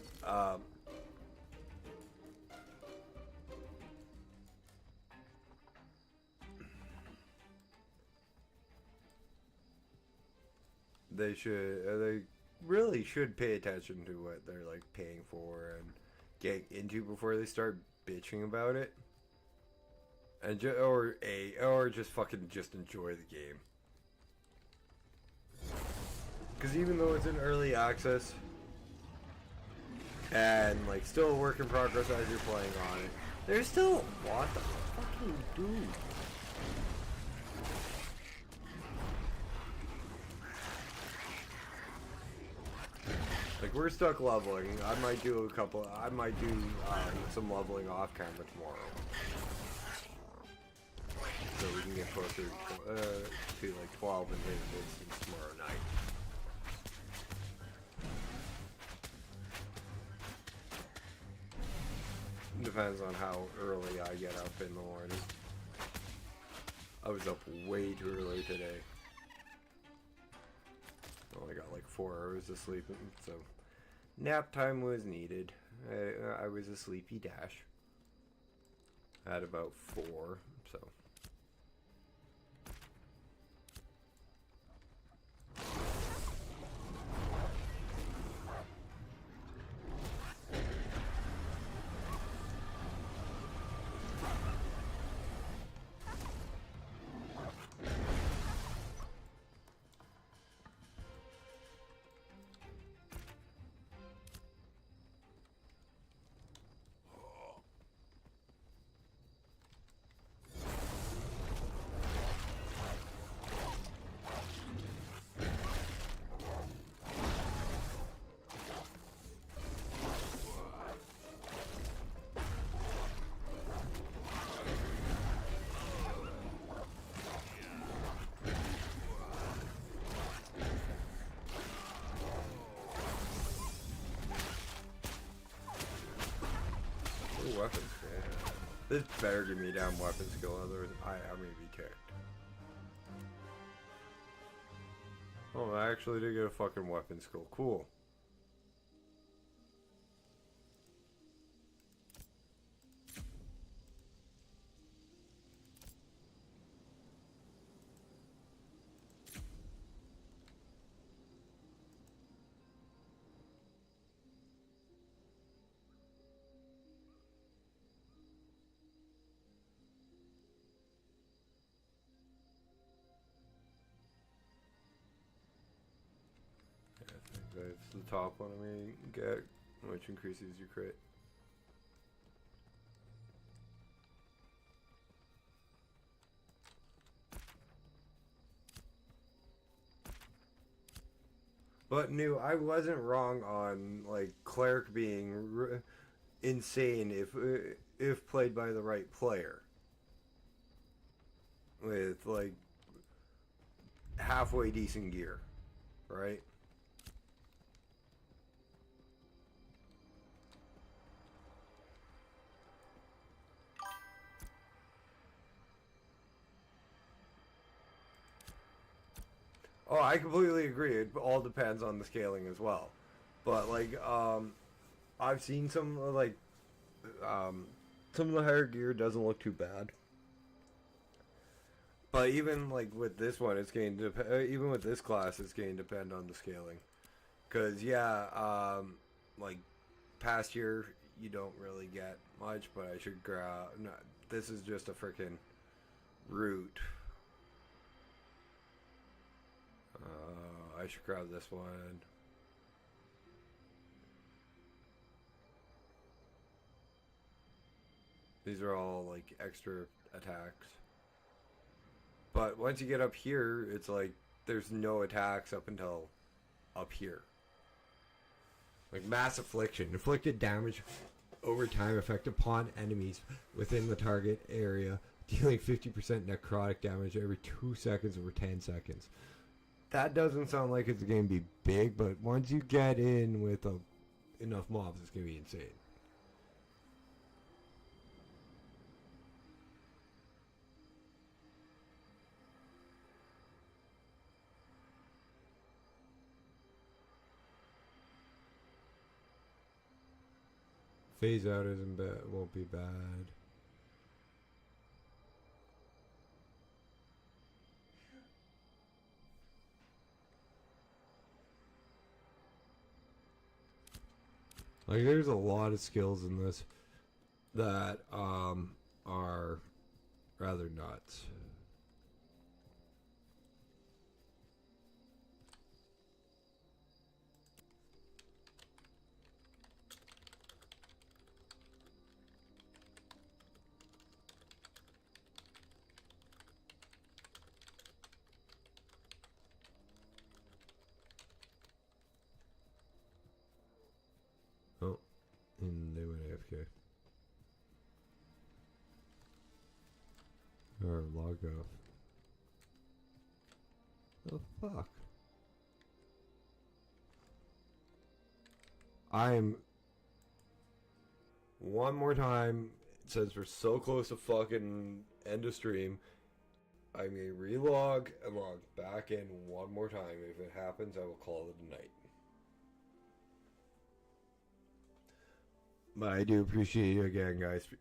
they really should pay attention to what they're like paying for and getting into before they start bitching about it. And or just fucking just enjoy the game. Because even though it's in early access and like still a work in progress as you're playing on it, there's still a lot to fucking do. Like, we're stuck leveling. I might do some leveling off camera tomorrow. So we can get closer to like 12 and hit a distance tomorrow night. Depends on how early I get up in the morning. I was up way too early today. I only got like 4 hours of sleep, so nap time was needed. I was a sleepy dash. At about 4, so. This better give me a damn weapon skill, otherwise I'm gonna be ticked. Oh, I actually did get a fucking weapon skill. Cool. That's the top one I'm gonna get, which increases your crit. But I wasn't wrong on like cleric being insane if played by the right player. With like halfway decent gear, right? Oh, I completely agree. It all depends on the scaling as well. But like, I've seen some some of the higher gear doesn't look too bad. But even like with this one, it's going to even with this class, it's going to depend on the scaling. Cause yeah, like past year you don't really get much, but I should grab. No, this is just a freaking root. I should grab this one. These are all like extra attacks. But once you get up here, it's like there's no attacks up until up here. Like mass affliction. Inflicted damage over time effect upon enemies within the target area, dealing 50% necrotic damage every 2 seconds over 10 seconds. That doesn't sound like it's going to be big, but once you get in with enough mobs, it's going to be insane. Phase out isn't bad, won't be bad. Like there's a lot of skills in this that are rather nuts. Oh, and they went AFK. Or logged off. Oh fuck. I'm one more time, since we're so close to fucking end of stream, I may relog and log back in one more time. If it happens, I will call it a night. But I do appreciate you again, guys, for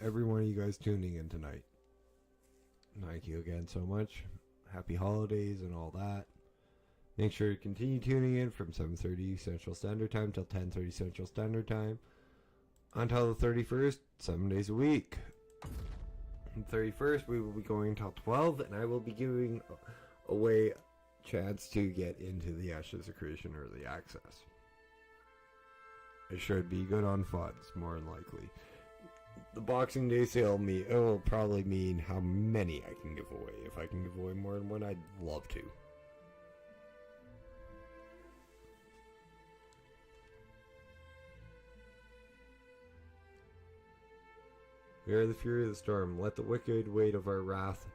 every one of you guys tuning in tonight. Thank you again so much. Happy holidays and all that. Make sure to continue tuning in from 7:30 Central Standard Time till 10:30 Central Standard Time until the 31st, 7 days a week. On the 31st, we will be going until 12, and I will be giving away a chance to get into the Ashes of Creation early access. It should be good on funds, more than likely. The Boxing Day sale it will probably mean how many I can give away. If I can give away more than one, I'd love to. We are the fury of the storm. Let the wicked weight of our wrath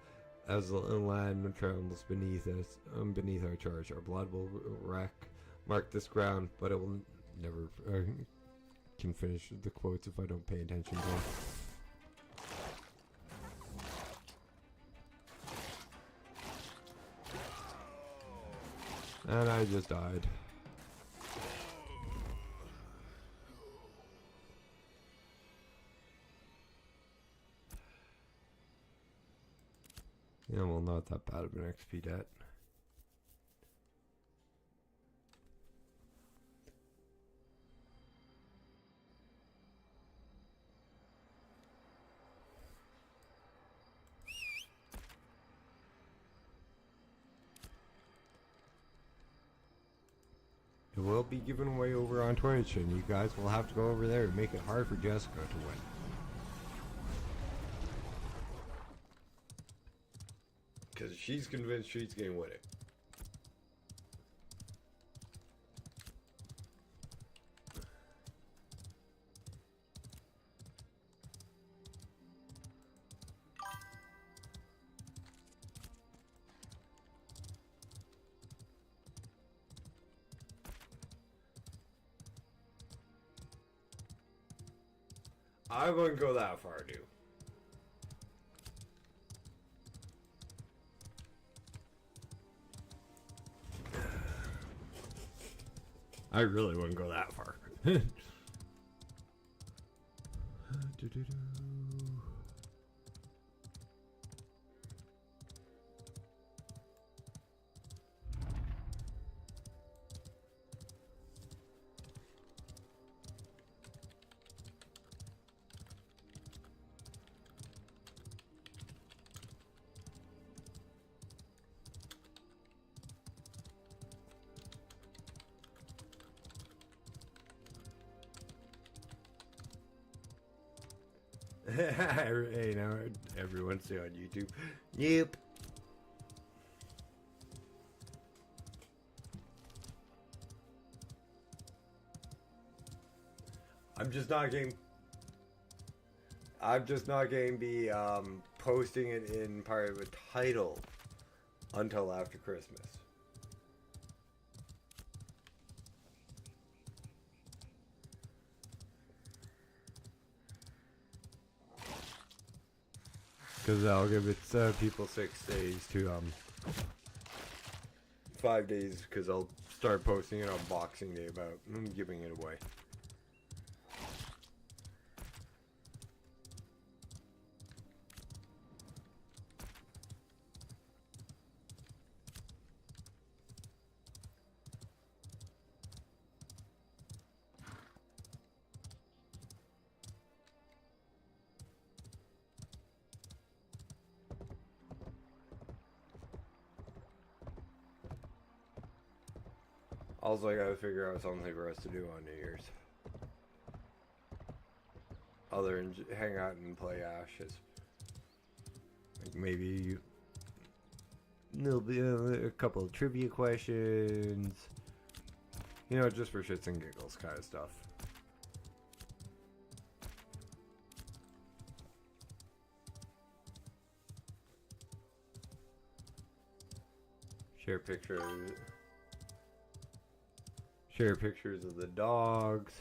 as the land trembles beneath us, beneath our charge. Our blood will mark this ground, but it will never can finish the quotes if I don't pay attention to them. And I just died. Yeah, well, not that bad of an XP debt. It will be given away over on Twitch, and you guys will have to go over there and make it hard for Jessica to win. Because she's convinced she's going to win it. I wouldn't go that far, dude. I really wouldn't go that far. Hey, now everyone's on YouTube. Yep. I'm just not going to be posting it in part of a title until after Christmas. Because I'll give it people 6 days to 5 days, because I'll start posting it on Boxing Day about giving it away. Also, I gotta figure out something for us to do on New Year's. Other than hang out and play Ashes. Like maybe there'll be a couple of trivia questions. You know, just for shits and giggles kind of stuff. Share pictures. Share pictures of the dogs.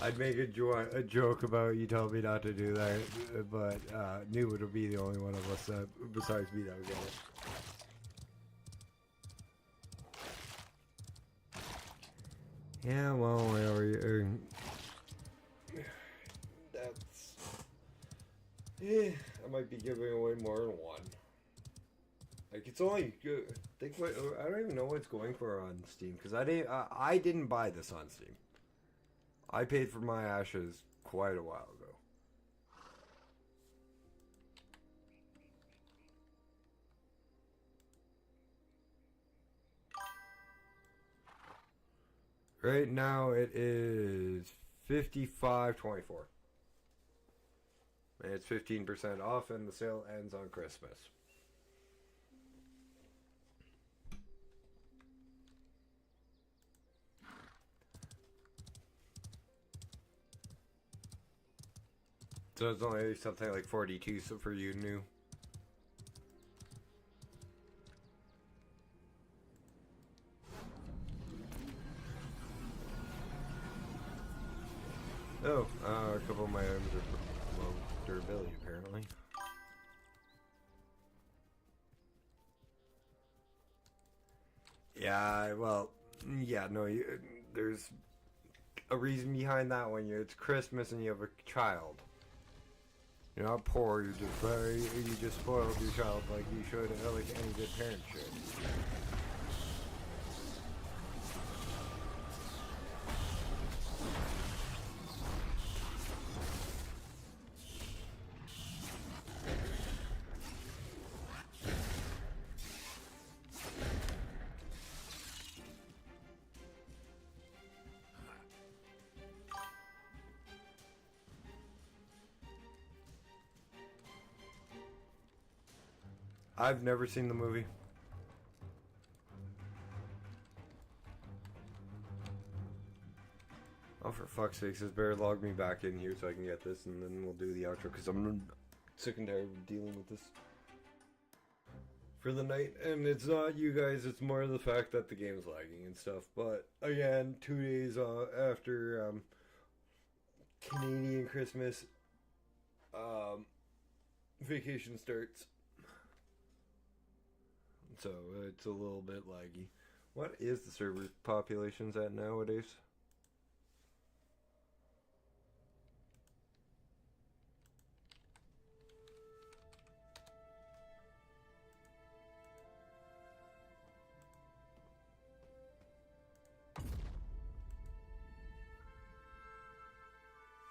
I'd make a joke about you telling me not to do that, but knew it would be the only one of us besides me that would get it. Yeah, well, whatever. That's... I might be giving away more than one. Like, it's only good. I don't even know what it's going for on Steam, because I didn't buy this on Steam. I paid for my Ashes quite a while ago. Right now it is $55.24. And it's 15% off, and the sale ends on Christmas. So it's only something like 42 so for you new. Oh, a couple of my items are low durability apparently. Yeah, well, yeah, no, there's a reason behind that one. It's Christmas and you have a child. You're not poor. You just spoiled your child like you should, like any good parent should. I've never seen the movie. Oh, for fuck's sakes, this better log me back in here so I can get this, and then we'll do the outro, because I'm sick and tired of dealing with this for the night. And it's not you guys, it's more the fact that the game's lagging and stuff. But again, 2 days after Canadian Christmas vacation starts. So it's a little bit laggy. What is the server populations at nowadays?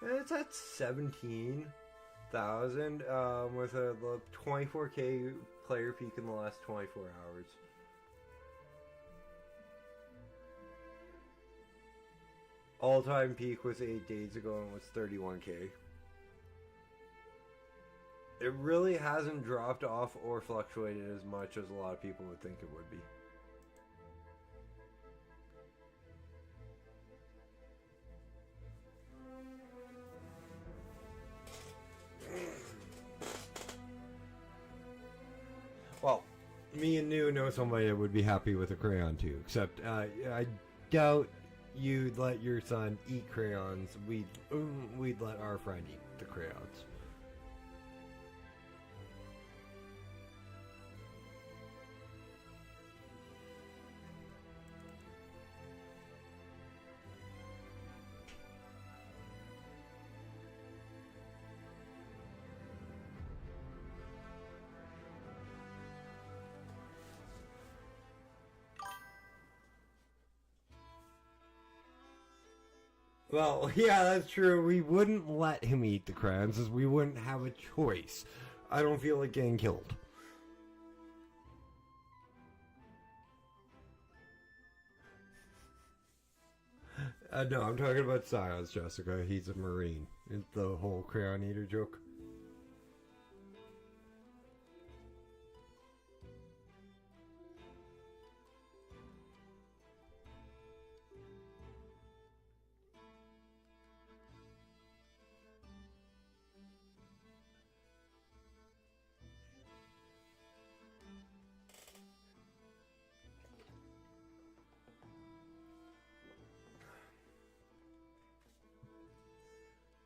It's at 17,000 with a 24k player peak in the last 24 hours. All-time peak was 8 days ago and was 31k. It really hasn't dropped off or fluctuated as much as a lot of people would think it would be. Well, me and New know somebody that would be happy with a crayon too, except I doubt you'd let your son eat crayons. We'd let our friend eat the crayons. Well, yeah, that's true. We wouldn't let him eat the crayons as we wouldn't have a choice. I don't feel like getting killed. No, I'm talking about Silas, Jessica. He's a Marine. It's the whole crayon eater joke.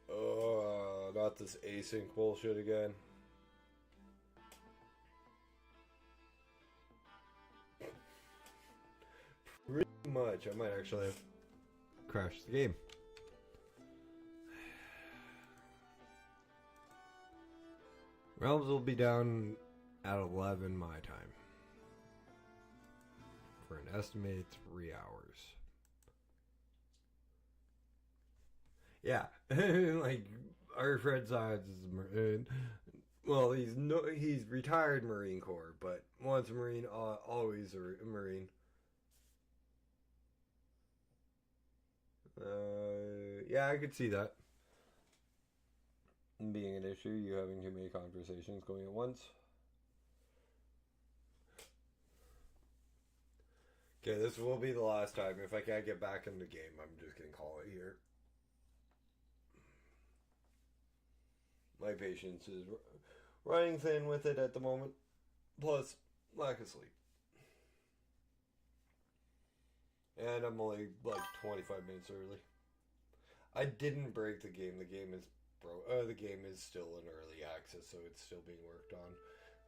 Oh, not this async bullshit again. Pretty much. I might actually have crashed the game. Realms will be down at 11 my time. For an estimated 3 hours. Yeah, like our friend Sides is well, he's retired Marine Corps, but once a Marine, always a Marine. Yeah, I could see that being an issue. You having too many conversations going at once. Okay, this will be the last time. If I can't get back in the game, I'm just gonna call it here. My patience is running thin with it at the moment. Plus, lack of sleep. And I'm only like 25 minutes early. I didn't break the game. The game is the game is still in early access, so it's still being worked on.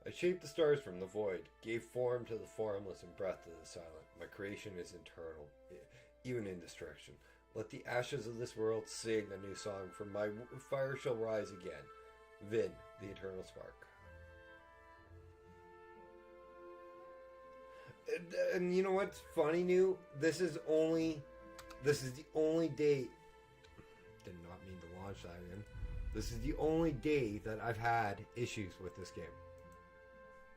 I shaped the stars from the void, gave form to the formless and breath to the silent. My creation is eternal, even in destruction. Let the ashes of this world sing a new song, for my fire shall rise again. Vin, the eternal spark. And you know what's funny, New? This is the only day. Did not mean to launch that in. This is the only day that I've had issues with this game.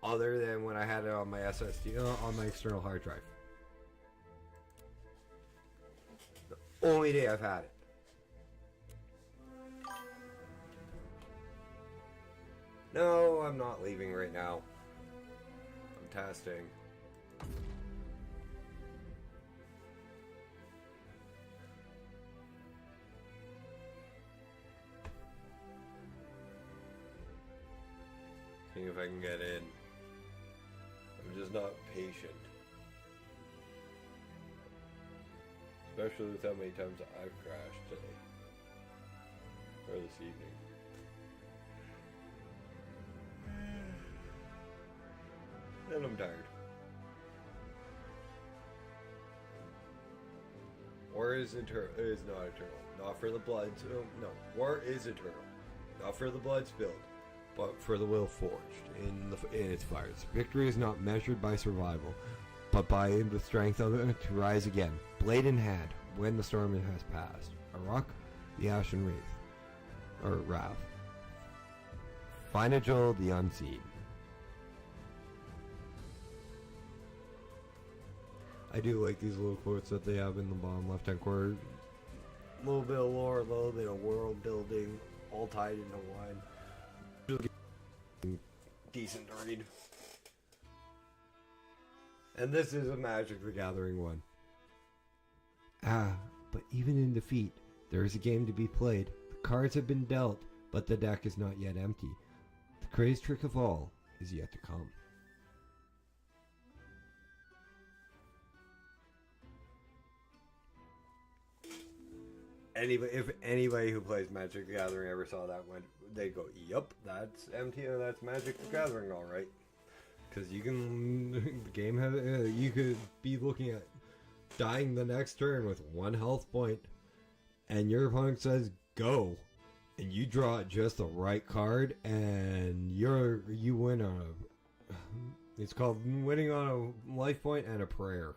Other than when I had it on my SSD, on my external hard drive. The only day I've had it. No, I'm not leaving right now. I'm testing. Seeing if I can get in. I'm just not patient. Especially with how many times I've crashed today. Or this evening. And I'm tired. War is eternal. Is not eternal. Not for the blood. No. War is eternal. Not for the blood spilled, but for the will forged in its fires. Victory is not measured by survival, but by the strength of it to rise again, blade in hand, when the storm has passed. Arak, the Ashen Wraith, or Wrath. Finagil, the Unseen. I do like these little quotes that they have in the bottom left-hand corner. A little bit of lore, a little bit of world building, all tied into one. Decent to read. And this is a Magic the Gathering one. Ah, but even in defeat, there is a game to be played. The cards have been dealt, but the deck is not yet empty. The crazy trick of all is yet to come. If anybody who plays Magic the Gathering ever saw that one, they go, "Yup, that's empty. That's Magic the Gathering, all right." Because you can, the game has, you could be looking at dying the next turn with 1 health point, and your opponent says go, and you draw just the right card, and you win on a. It's called winning on a life point and a prayer.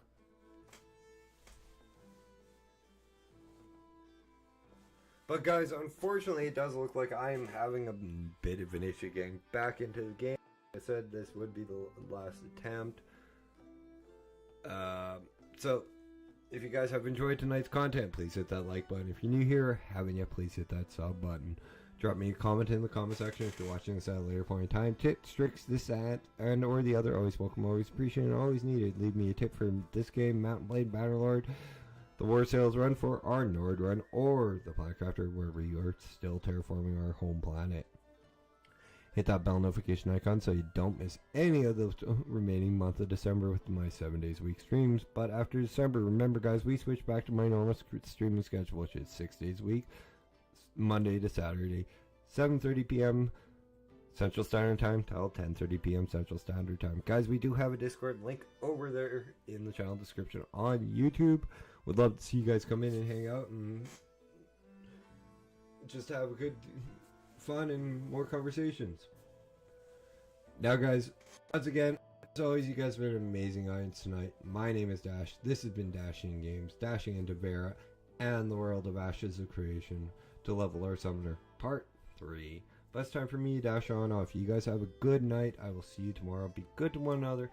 But guys, unfortunately, it does look like I am having a bit of an issue getting back into the game. I said this would be the last attempt. So, if you guys have enjoyed tonight's content, please hit that like button. If you're new here, haven't yet, please hit that sub button. Drop me a comment in the comment section if you're watching this at a later point in time. Tips, tricks, this, that, and or the other. Always welcome, always appreciated, always needed. Leave me a tip for this game, Mountain Blade Bannerlord, the War Sales Run for our Nord Run, or the Planetcrafter, wherever you are still terraforming our home planet. Hit that bell notification icon so you don't miss any of the remaining month of December with my 7 days a week streams. But after December, remember guys, we switch back to my normal streaming schedule, which is 6 days a week, Monday to Saturday, 7:30 p.m. Central Standard Time till 10:30 p.m. Central Standard Time. Guys, we do have a Discord link over there in the channel description on YouTube. Would love to see you guys come in and hang out and just have a good fun and more conversations. Now guys, once again, as always, you guys have been an amazing audience tonight. My name is Dash. This has been Dashing Games, dashing into Verra and the world of Ashes of Creation to level our summoner, part 3. But it's time for me to dash on off. You guys have a good night. I will see you tomorrow. Be good to one another.